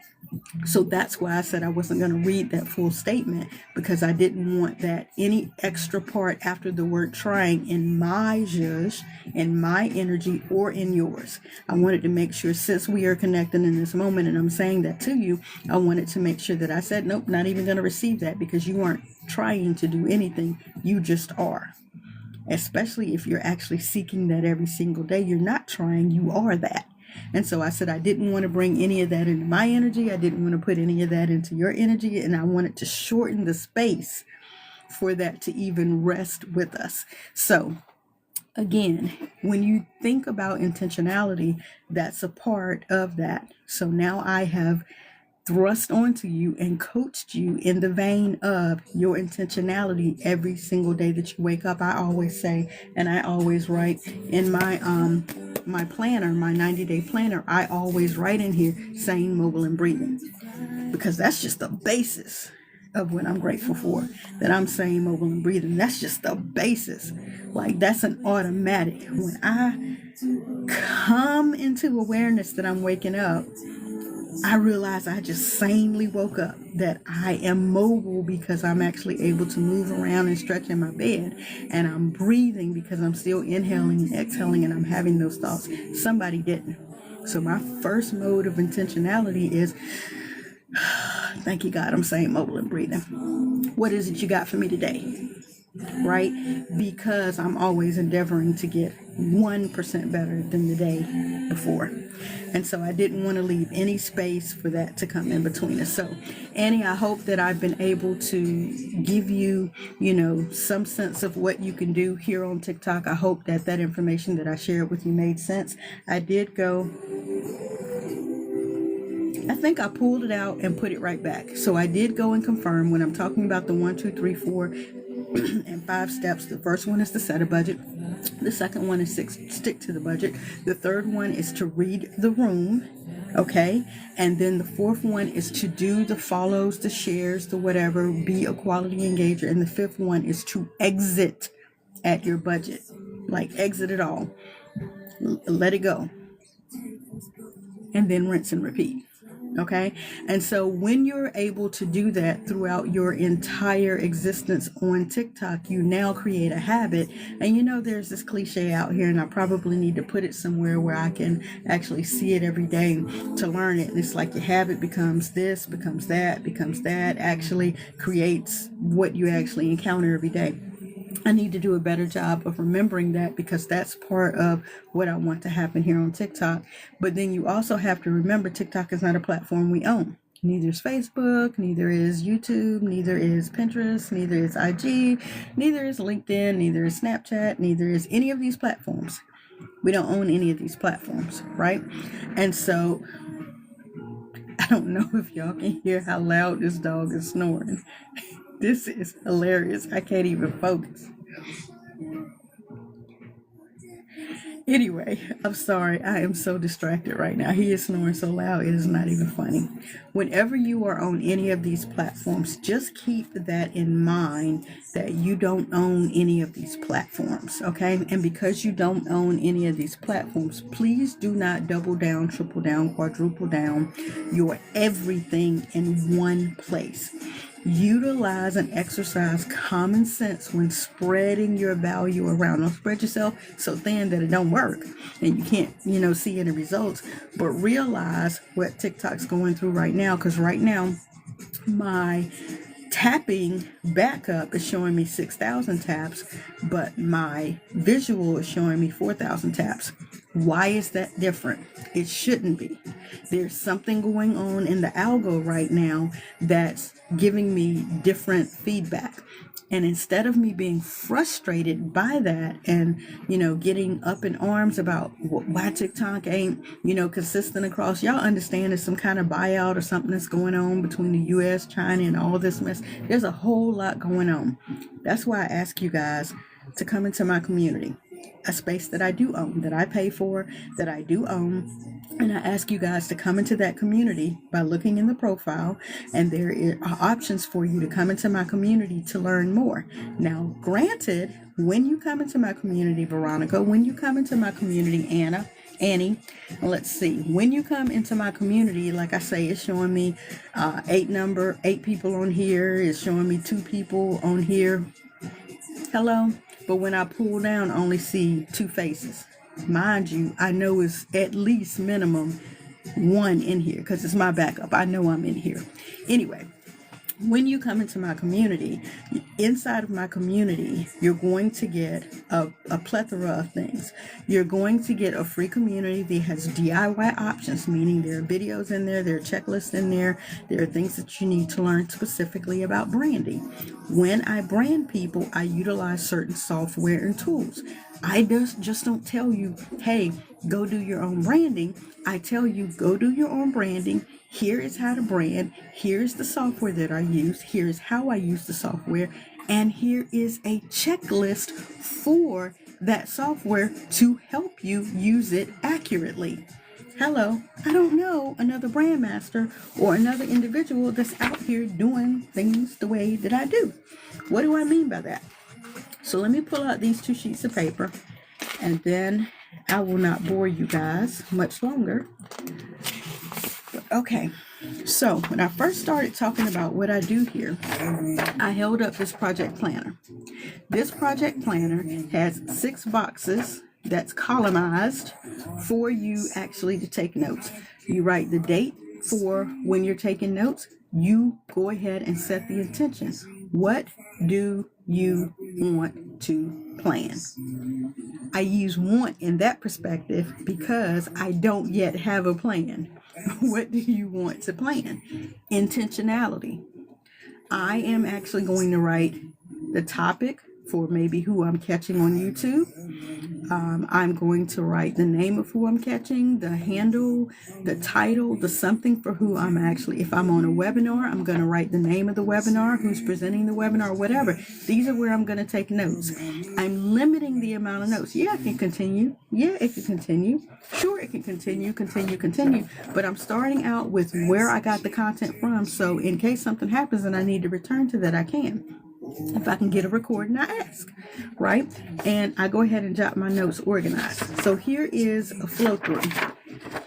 So that's why I said I wasn't going to read that full statement, because I didn't want that any extra part after the word trying in my zhuzh, in my energy, or in yours. I wanted to make sure, since we are connecting in this moment and I'm saying that to you, I wanted to make sure that I said, nope, not even going to receive that, because you aren't trying to do anything. You just are. Especially if you're actually seeking that every single day. You're not trying, you are that. And so I said I didn't want to bring any of that into my energy. I didn't want to put any of that into your energy. And I wanted to shorten the space for that to even rest with us. So again, when you think about intentionality, that's a part of that. So now I have thrust onto you and coached you in the vein of your intentionality every single day that you wake up. I always say, and I always write in my planner, my 90-day planner, I always write in here sane, mobile, and breathing, because that's just the basis of what I'm grateful for, that I'm sane, mobile, and breathing. That's just the basis. Like, that's an automatic. When I come into awareness that I'm waking up, I realize I just sanely woke up, that I am mobile because I'm actually able to move around and stretch in my bed, and I'm breathing because I'm still inhaling and exhaling, and I'm having those thoughts. Somebody didn't. So my first mode of intentionality is, thank you, God, I'm sane, mobile, and breathing. What is it you got for me today? Right? Because I'm always endeavoring to get 1% better than the day before. And so I didn't want to leave any space for that to come in between us. So, Annie, I hope that I've been able to give you, some sense of what you can do here on TikTok. I hope that information that I shared with you made sense. I did go, I think I pulled it out and put it right back. So I did go and confirm when I'm talking about the 1, 2, 3, 4 and 5 steps. The first one is to set a budget. The second one is stick to the budget. The third one is to read the room. Okay. And then the fourth one is to do the follows, the shares, the whatever, be a quality engager. And the fifth one is to exit at your budget. Like, exit it all. Let it go. And then rinse and repeat. Okay. And so when you're able to do that throughout your entire existence on TikTok, you now create a habit. And there's this cliche out here, and I probably need to put it somewhere where I can actually see it every day to learn it. And it's like your habit becomes this, becomes that, actually creates what you actually encounter every day. I need to do a better job of remembering that, because that's part of what I want to happen here on TikTok. But then you also have to remember, TikTok is not a platform we own. Neither is Facebook, neither is YouTube, neither is Pinterest, neither is IG, neither is LinkedIn, neither is Snapchat, neither is any of these platforms. We don't own any of these platforms, right? And so I don't know if y'all can hear how loud this dog is snoring. This is hilarious. I can't even focus. Anyway, I'm sorry. I am so distracted right now. He is snoring so loud, it is not even funny. Whenever you are on any of these platforms, just keep that in mind that you don't own any of these platforms, okay? And because you don't own any of these platforms, please do not double down, triple down, quadruple down your everything in one place. Utilize and exercise common sense when spreading your value around. Don't spread yourself so thin that it don't work and you can't, see any results. But realize what TikTok's going through right now, because right now my tapping backup is showing me 6,000 taps, but my visual is showing me 4,000 taps. Why is that different? It shouldn't be. There's something going on in the algo right now that's giving me different feedback. And instead of me being frustrated by that and, getting up in arms about why TikTok ain't, consistent across, y'all understand there's some kind of buyout or something that's going on between the U.S., China, and all this mess. There's a whole lot going on. That's why I ask you guys to come into my community, a space that I do own, that I pay for, that I do own. And I ask you guys to come into that community by looking in the profile, and there are options for you to come into my community to learn more. Now, granted, when you come into my community, Veronica, when you come into my community, Annie, let's see, when you come into my community, like I say, it's showing me 8 people on here. It's showing me 2 people on here. Hello. But when I pull down, I only see 2 faces. Mind you, I know it's at least minimum 1 in here because it's my backup. I know I'm in here. Anyway, when you come into my community, inside of my community, you're going to get a plethora of things. You're going to get a free community that has DIY options, meaning there are videos in there, there are checklists in there, there are things that you need to learn specifically about branding. When I brand people, I utilize certain software and tools. I just don't tell you, hey, go do your own branding. I tell you, go do your own branding. Here is how to brand. Here's the software that I use. Here's how I use the software. And here is a checklist for that software to help you use it accurately. Hello, I don't know another BrandMaster or another individual that's out here doing things the way that I do. What do I mean by that? So let me pull out these 2 sheets of paper, and then I will not bore you guys much longer. Okay, so when I first started talking about what I do here, I held up this project planner. This project planner has 6 boxes that's columnized for you actually to take notes. You write the date for when you're taking notes. You go ahead and set the intention. What do you want to plan? I use want in that perspective because I don't yet have a plan. What do you want to plan? Intentionality. I am actually going to write the topic for maybe who I'm catching on YouTube. I'm going to write the name of who I'm catching, the handle, the title, the something for who I'm actually, if I'm on a webinar, I'm going to write the name of the webinar, who's presenting the webinar, whatever. These are where I'm going to take notes. I'm limiting the amount of notes. Yeah, it can continue. Yeah, it can continue. Sure, it can continue. But I'm starting out with where I got the content from. So in case something happens and I need to return to that, I can. If I can get a recording, I ask, right? And I go ahead and jot my notes organized. So here is a flow through.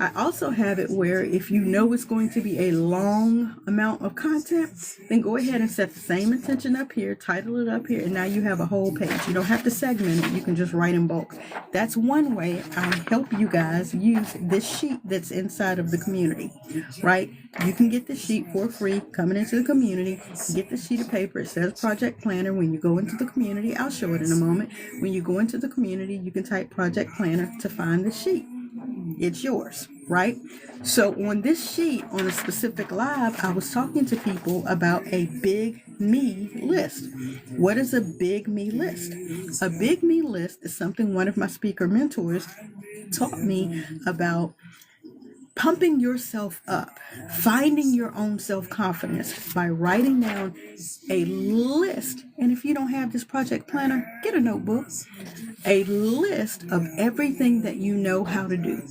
I also have it where if you know it's going to be a long amount of content, then go ahead and set the same intention up here, title it up here, and now you have a whole page. You don't have to segment it. You can just write in bulk. That's one way I help you guys use this sheet that's inside of the community, right? You can get the sheet for free coming into the community. Get the sheet of paper. It says Project Planner. When you go into the community, I'll show it in a moment. When you go into the community, you can type Project Planner to find the sheet. It's yours, right? So on this sheet, on a specific live, I was talking to people about a big me list. What is a big me list? A big me list is something one of my speaker mentors taught me about pumping yourself up, finding your own self-confidence by writing down a list. And if you don't have this project planner, get a notebook, a list of everything that you know how to do.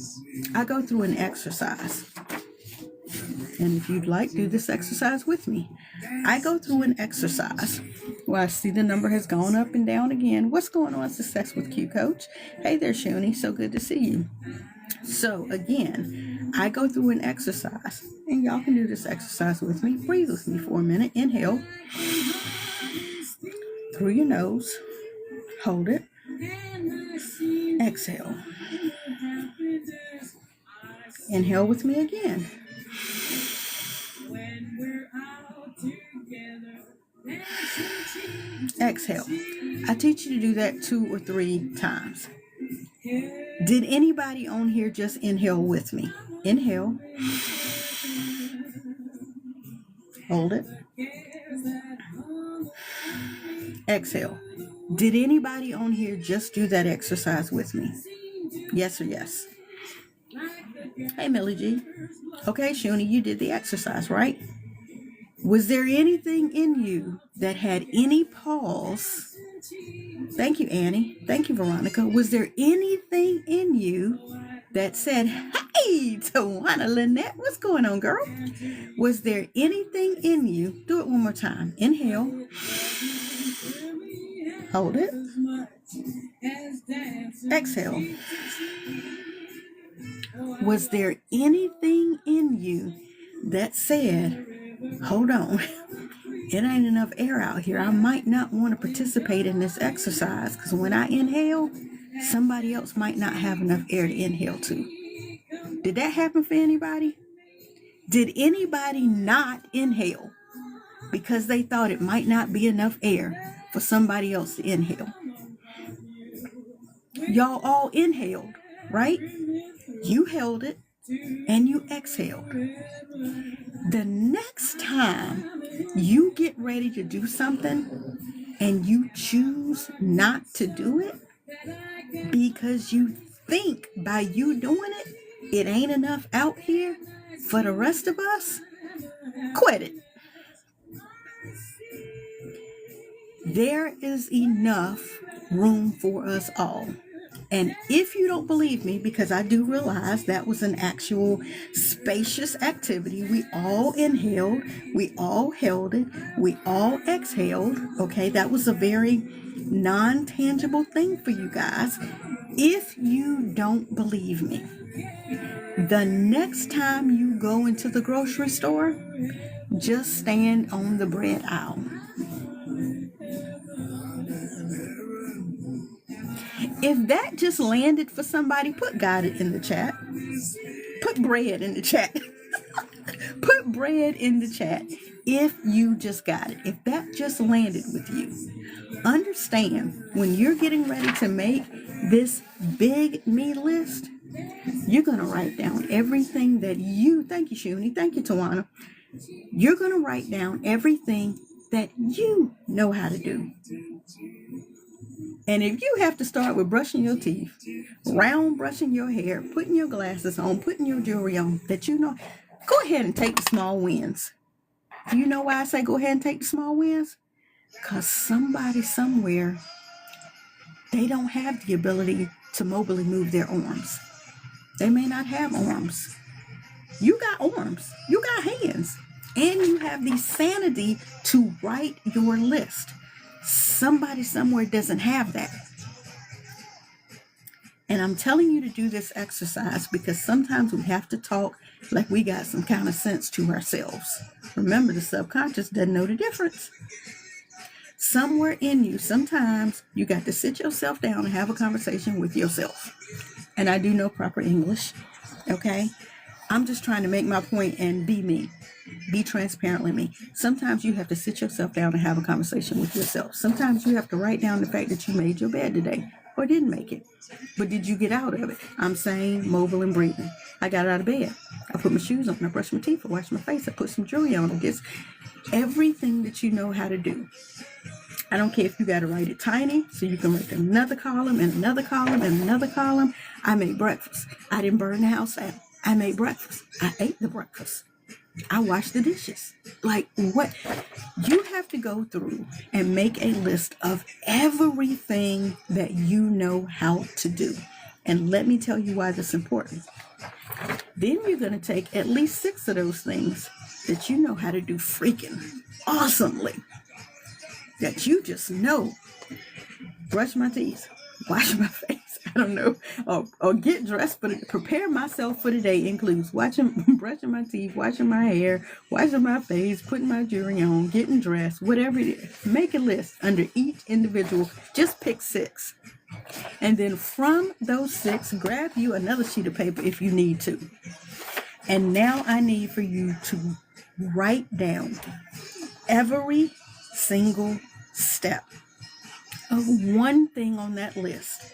I go through an exercise. And if you'd like, do this exercise with me. I go through an exercise. Well, I see the number has gone up and down again. What's going on, Success with Q Coach? Hey there, Shuni. So good to see you. So again, I go through an exercise. And y'all can do this exercise with me. Breathe with me for a minute. Inhale through your nose. Hold it. Exhale. Inhale with me again. Exhale. I teach you to do that 2 or 3 times. Did anybody on here just inhale with me? Inhale. Hold it. Exhale. Did anybody on here just do that exercise with me? Yes or yes? Hey, Millie G. Okay, Shuni, you did the exercise, right? Was there anything in you that had any pause? Thank you, Annie. Thank you, Veronica. Was there anything in you that said, hey, Tawana Lynette, what's going on, girl? Was there anything in you? Do it one more time. Inhale. Hold it. Exhale. Was there anything in you that said, hold on, it ain't enough air out here. I might not want to participate in this exercise because when I inhale, somebody else might not have enough air to inhale to. Did that happen for anybody? Did anybody not inhale because they thought it might not be enough air for somebody else to inhale? Y'all all inhaled, right? You held it and you exhaled. The next time you get ready to do something and you choose not to do it because you think by you doing it, it ain't enough out here for the rest of us, quit it. There is enough room for us all. And if you don't believe me, because I do realize that was an actual spacious activity, we all inhaled, we all held it, we all exhaled, okay? That was a very non-tangible thing for you guys. If you don't believe me, the next time you go into the grocery store, just stand on the bread aisle. If that just landed for somebody, put got it in the chat. Put bread in the chat. Put bread in the chat if you just got it. If that just landed with you. Understand, when you're getting ready to make this big me list, you're going to write down everything that you, thank you, Shuni, thank you, Tawana. You're going to write down everything that you know how to do. And if you have to start with brushing your teeth, round brushing your hair, putting your glasses on, putting your jewelry on, that you know, go ahead and take the small wins. Do you know why I say go ahead and take the small wins? Because somebody somewhere, they don't have the ability to mobily move their arms. They may not have arms. You got arms. You got hands. And you have the sanity to write your list. Somebody somewhere doesn't have that. And I'm telling you to do this exercise because sometimes we have to talk like we got some kind of sense to ourselves. Remember, the subconscious doesn't know the difference. Somewhere in you, sometimes you got to sit yourself down and have a conversation with yourself. And I do know proper English, okay? I'm just trying to make my point and be me. Be transparently me. Sometimes you have to sit yourself down and have a conversation with yourself. Sometimes you have to write down the fact that you made your bed today or didn't make it. But did you get out of it? I'm saying mobile and breathing. I got out of bed. I put my shoes on. I brushed my teeth. I washed my face. I put some jewelry on. I guess everything that you know how to do. I don't care if you got to write it tiny so you can write another column and another column and another column. I made breakfast. I didn't burn the house out. I made breakfast. I ate the breakfast. I washed the dishes. Like, what? You have to go through and make a list of everything that you know how to do. And let me tell you why that's important. Then you're going to take at least 6 of those things that you know how to do freaking awesomely, that you just know. Brush my teeth, wash my face, I don't know, or get dressed, but prepare myself for the day includes brushing my teeth, washing my hair, washing my face, putting my jewelry on, getting dressed, whatever it is. Make a list under each individual. Just pick 6. And then from those 6, grab you another sheet of paper if you need to. And now I need for you to write down every single step of one thing on that list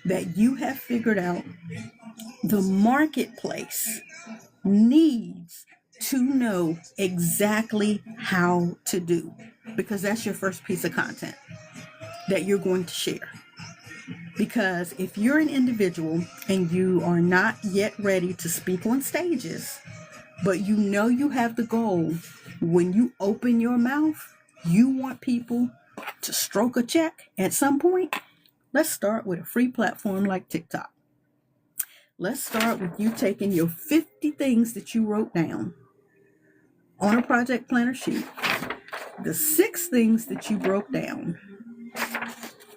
that you have figured out the marketplace needs to know exactly how to do, because that's your first piece of content that you're going to share. Because if you're an individual and you are not yet ready to speak on stages, but you know you have the goal, when you open your mouth, you want people to stroke a check at some point, let's start with a free platform like TikTok. Let's start with you taking your 50 things that you wrote down on a project planner sheet, the 6 things that you broke down,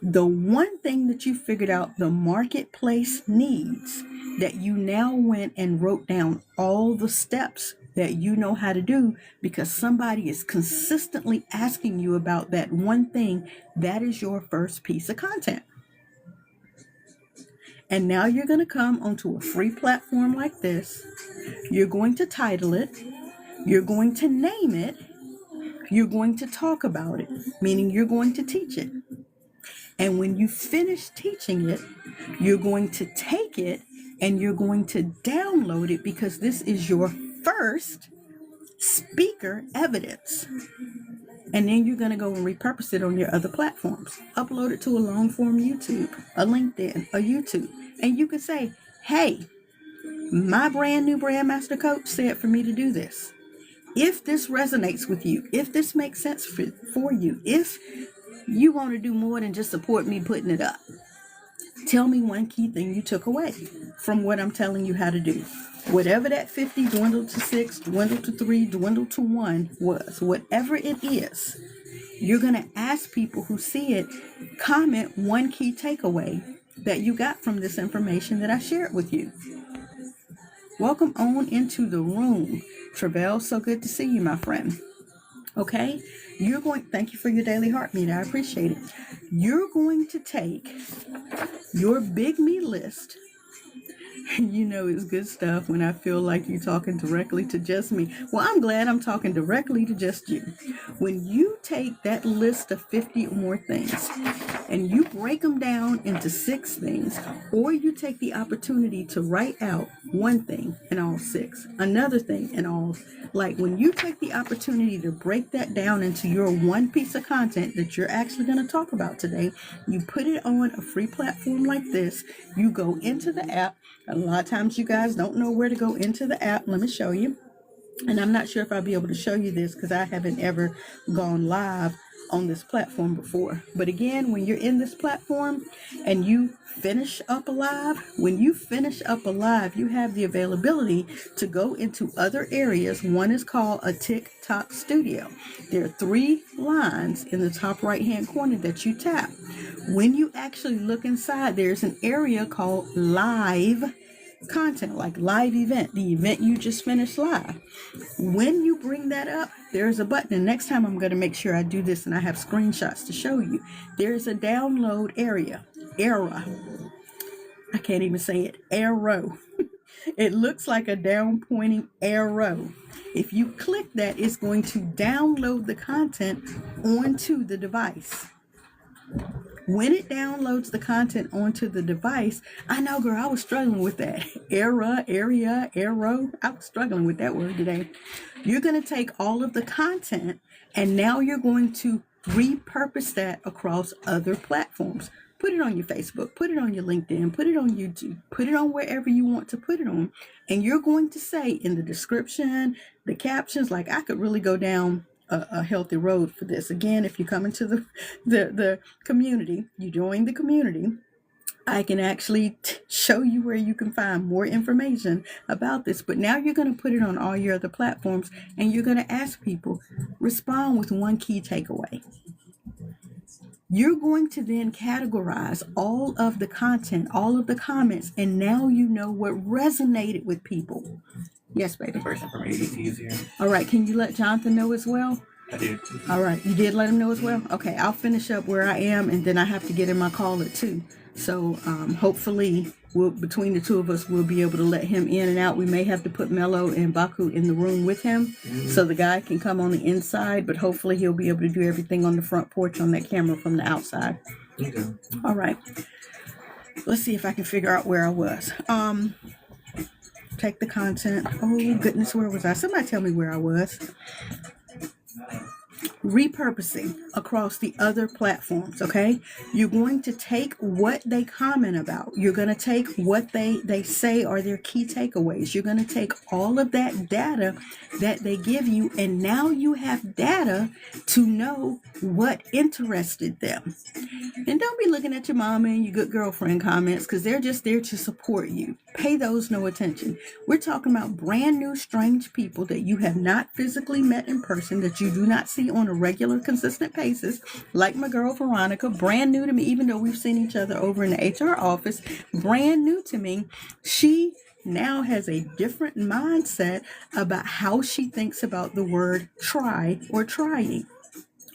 the one thing that you figured out the marketplace needs, that you now went and wrote down all the steps that you know how to do because somebody is consistently asking you about that one thing. That is your first piece of content. And now you're going to come onto a free platform like this. You're going to title it. You're going to name it. You're going to talk about it, meaning you're going to teach it. And when you finish teaching it, you're going to take it and you're going to download it, because this is your first speaker evidence. And then you're going to go and repurpose it on your other platforms. Upload it to a long form YouTube, a LinkedIn, a YouTube. And you can say, hey, my brand new BrandMaster coach said for me to do this. If this resonates with you, if this makes sense for you, if you want to do more than just support me putting it up, tell me one key thing you took away from what I'm telling you how to do. Whatever that 50 dwindled to 6, dwindled to 3, dwindled to 1 was, whatever it is, you're going to ask people who see it, comment one key takeaway that you got from this information that I shared with you. Welcome on into the room. Travell, so good to see you, my friend. Okay, thank you for your daily heart meet. I appreciate it. You're going to take your big me list. You know, it's good stuff when I feel like you're talking directly to just me. Well, I'm glad I'm talking directly to just you. When you take that list of 50 or more things and you break them down into 6 things, or you take the opportunity to write out one thing in all 6, another thing in all, like when you take the opportunity to break that down into your one piece of content that you're actually going to talk about today, you put it on a free platform like this, you go into the app. A lot of times you guys don't know where to go into the app. Let me show you. And I'm not sure if I'll be able to show you this because I haven't ever gone live on this platform before. But again, when you're in this platform and you finish up a live, you have the availability to go into other areas. One is called a TikTok studio. There are 3 lines in the top right hand corner that you tap. When you actually look inside, there's an area called live content, like live event, the event you just finished live. When you bring that up, there's a button. And next time I'm going to make sure I do this and I have screenshots to show you. There's a download area. I can't even say it. Arrow. It looks like a down pointing arrow. If you click that, it's going to download the content onto the device. When it downloads the content onto the device, I know, girl, I was struggling with that. Arrow. I was struggling with that word today. You're going to take all of the content and now you're going to repurpose that across other platforms. Put it on your Facebook, put it on your LinkedIn, put it on YouTube, put it on wherever you want to put it on. And you're going to say in the description, the captions, like I could really go down a healthy road for this. Again, if you come into the community, you join the community, I can actually show you where you can find more information about this. But now you're going to put it on all your other platforms, and you're going to ask people, respond with one key takeaway. You're going to then categorize all of the content, all of the comments, and now you know what resonated with people. Yes, baby. Person from ADT is here. All right. Can you let Jonathan know as well? I did. All right. You did let him know as well? Okay. I'll finish up where I am, and then I have to get in my call at 2. So hopefully between the two of us, we'll be able to let him in and out. We may have to put Mello and Baku in the room with him so the guy can come on the inside, but hopefully he'll be able to do everything on the front porch on that camera from the outside. Okay. All right. Let's see if I can figure out where I was. Take the content. Oh, goodness, where was I? Somebody tell me where I was. Repurposing across the other platforms, okay? You're going to take what they comment about. You're going to take what they say are their key takeaways. You're going to take all of that data that they give you, and now you have data to know what interested them. And don't be looking at your mama and your good girlfriend comments, because they're just there to support you. Pay those no attention. We're talking about brand new, strange people that you have not physically met in person, that you do not see on a regular, consistent basis, like my girl Veronica, brand new to me, even though we've seen each other over in the HR office, brand new to me. She now has a different mindset about how she thinks about the word try or trying.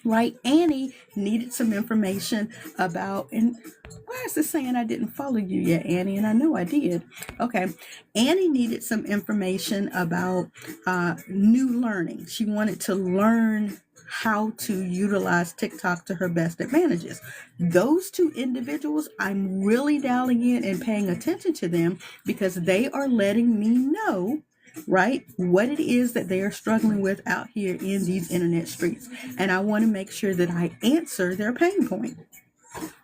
Right? Annie needed some information about, and why is this saying I didn't follow you yet, Annie? And I know I did. Okay. Annie needed some information about new learning. She wanted to learn how to utilize TikTok to her best advantages. Those two individuals, I'm really dialing in and paying attention to them, because they are letting me know, right, what it is that they are struggling with out here in these internet streets. And I want to make sure that I answer their pain point,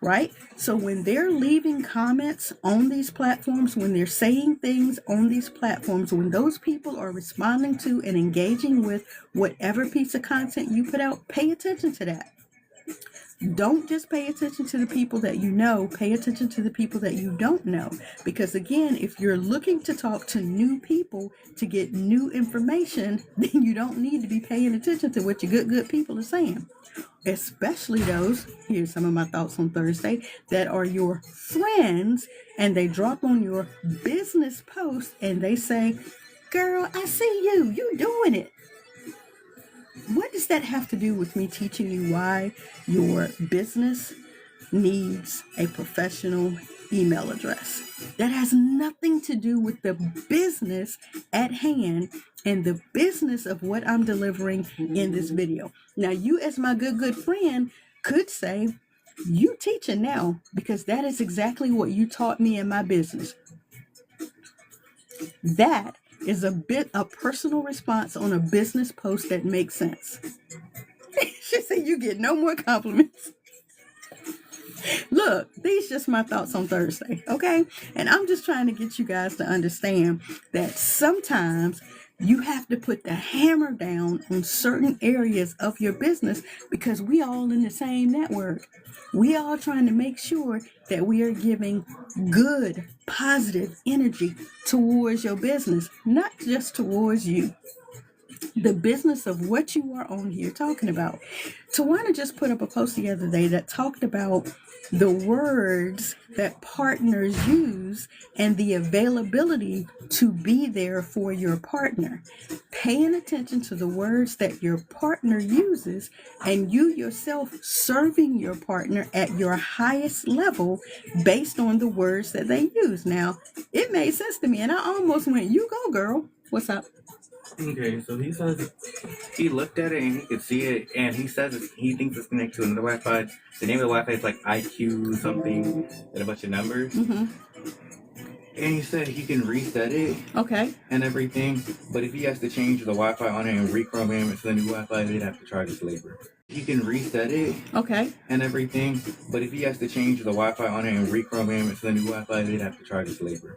right? So when they're leaving comments on these platforms, when they're saying things on these platforms, when those people are responding to and engaging with whatever piece of content you put out, pay attention to that. Don't just pay attention to the people that you know, pay attention to the people that you don't know. Because again, if you're looking to talk to new people to get new information, then you don't need to be paying attention to what your good people are saying. Especially those, here's some of my thoughts on Thursday, that are your friends, and they drop on your business post and they say, girl, I see you doing it. What does that have to do with me teaching you why your business needs a professional email address? That has nothing to do with the business at hand and the business of what I'm delivering in this video. Now, you as my good friend could say, you teaching now, because that is exactly what you taught me in my business. That is a personal response on a business post that makes sense. She said, you get no more compliments. Look, these just my thoughts on Thursday, okay? And I'm just trying to get you guys to understand that sometimes you have to put the hammer down on certain areas of your business, because we all in the same network. We all trying to make sure that we are giving good, positive energy towards your business, not just towards you. The business of what you are on here talking about. Tawana just put up a post the other day that talked about the words that partners use and the availability to be there for your partner. Paying attention to the words that your partner uses, and you yourself serving your partner at your highest level based on the words that they use. Now, it made sense to me, and I almost went, you go, girl. What's up? Okay, so he says he looked at it and he could see it, and he says he thinks it's connected to another Wi-Fi. The name of the Wi-Fi is like IQ something and a bunch of numbers. Mm-hmm. And he said he can reset it, okay, and everything. But if he has to change the Wi-Fi on it and reprogram it to the new Wi-Fi, they'd have to charge us labor. He can reset it Okay. and everything, but if he has to change the Wi-Fi on it and reprogram it to the new Wi-Fi, they'd have to charge us labor.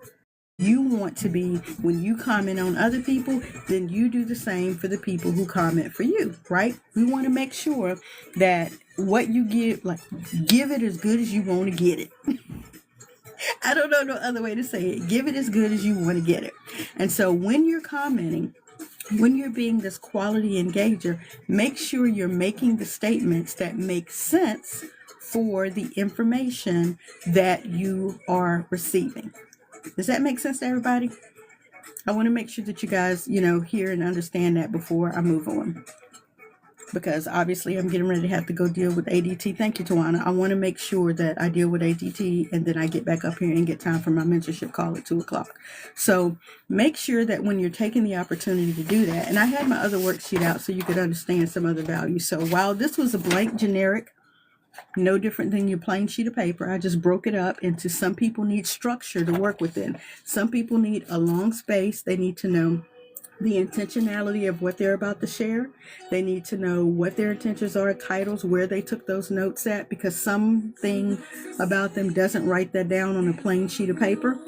You want to be, when you comment on other people, then you do the same for the people who comment for you, right? We want to make sure that what you give, like, give it as good as you want to get it. I don't know no other way to say it. Give it as good as you want to get it. And so when you're commenting, when you're being this quality engager, make sure you're making the statements that make sense for the information that you are receiving. Does that make sense to everybody? I want to make sure that you guys, hear and understand that before I move on. Because obviously I'm getting ready to have to go deal with ADT. Thank you, Tawana. I want to make sure that I deal with ADT and then I get back up here and get time for my mentorship call at 2:00. So make sure that when you're taking the opportunity to do that, and I had my other worksheet out so you could understand some other values. So while this was a blank generic, no different than your plain sheet of paper, I just broke it up into some people need structure to work within. Some people need a long space. They need to know the intentionality of what they're about to share. They need to know what their intentions are, titles, where they took those notes at, because something about them doesn't write that down on a plain sheet of paper.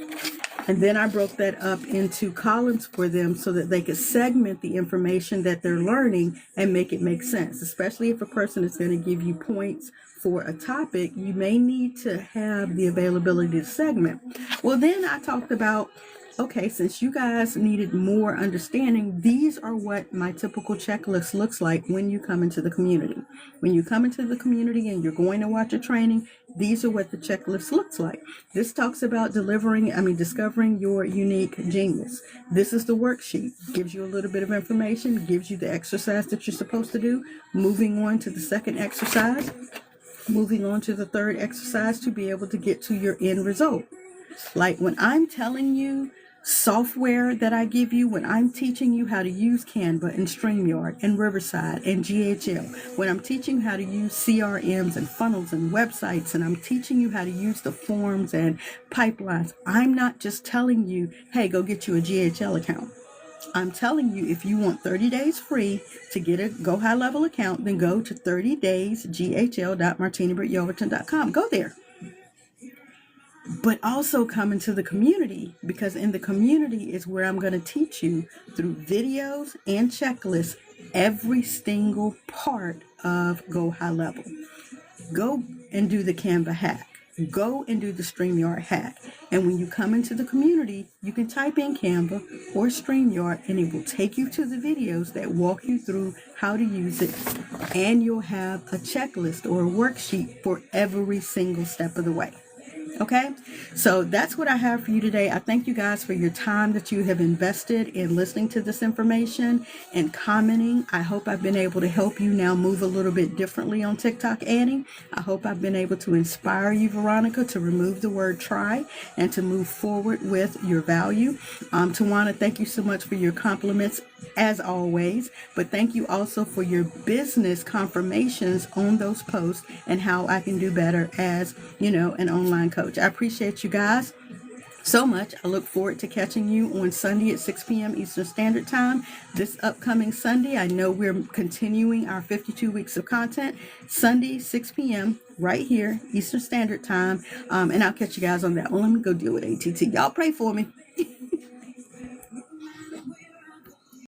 And then I broke that up into columns for them so that they could segment the information that they're learning and make it make sense. Especially if a person is going to give you points for a topic, you may need to have the availability to segment. Well, then I talked about, okay, since you guys needed more understanding, these are what my typical checklist looks like when you come into the community. When you come into the community and you're going to watch a training, these are what the checklist looks like. This talks about discovering your unique genius. This is the worksheet. Gives you a little bit of information, gives you the exercise that you're supposed to do. Moving on to the second exercise, moving on to the third exercise to be able to get to your end result. Like when I'm telling you software that I give you, when I'm teaching you how to use Canva and StreamYard and Riverside and GHL, when I'm teaching how to use CRMs and funnels and websites, and I'm teaching you how to use the forms and pipelines, I'm not just telling you, hey, go get you a GHL account. I'm telling you, if you want 30 days free to get a Go High Level account, then go to 30daysghl.martinabrityelverton.com. Go there. But also come into the community, because in the community is where I'm going to teach you through videos and checklists every single part of Go High Level. Go and do the Canva hack. Go and do the StreamYard hack. And when you come into the community, you can type in Canva or StreamYard and it will take you to the videos that walk you through how to use it. And you'll have a checklist or a worksheet for every single step of the way. Okay, so that's what I have for you today. I thank you guys for your time that you have invested in listening to this information and commenting. I hope I've been able to help you now move a little bit differently on TikTok adding. I hope I've been able to inspire you, Veronica, to remove the word try and to move forward with your value. Tawana, thank you so much for your compliments as always, but thank you also for your business confirmations on those posts and how I can do better as, an online coach. I appreciate you guys so much. I look forward to catching you on Sunday at 6 p.m. Eastern Standard Time. This upcoming Sunday, I know we're continuing our 52 weeks of content. Sunday, 6 p.m. right here, Eastern Standard Time. And I'll catch you guys on that one. Let me go deal with ATT. Y'all pray for me.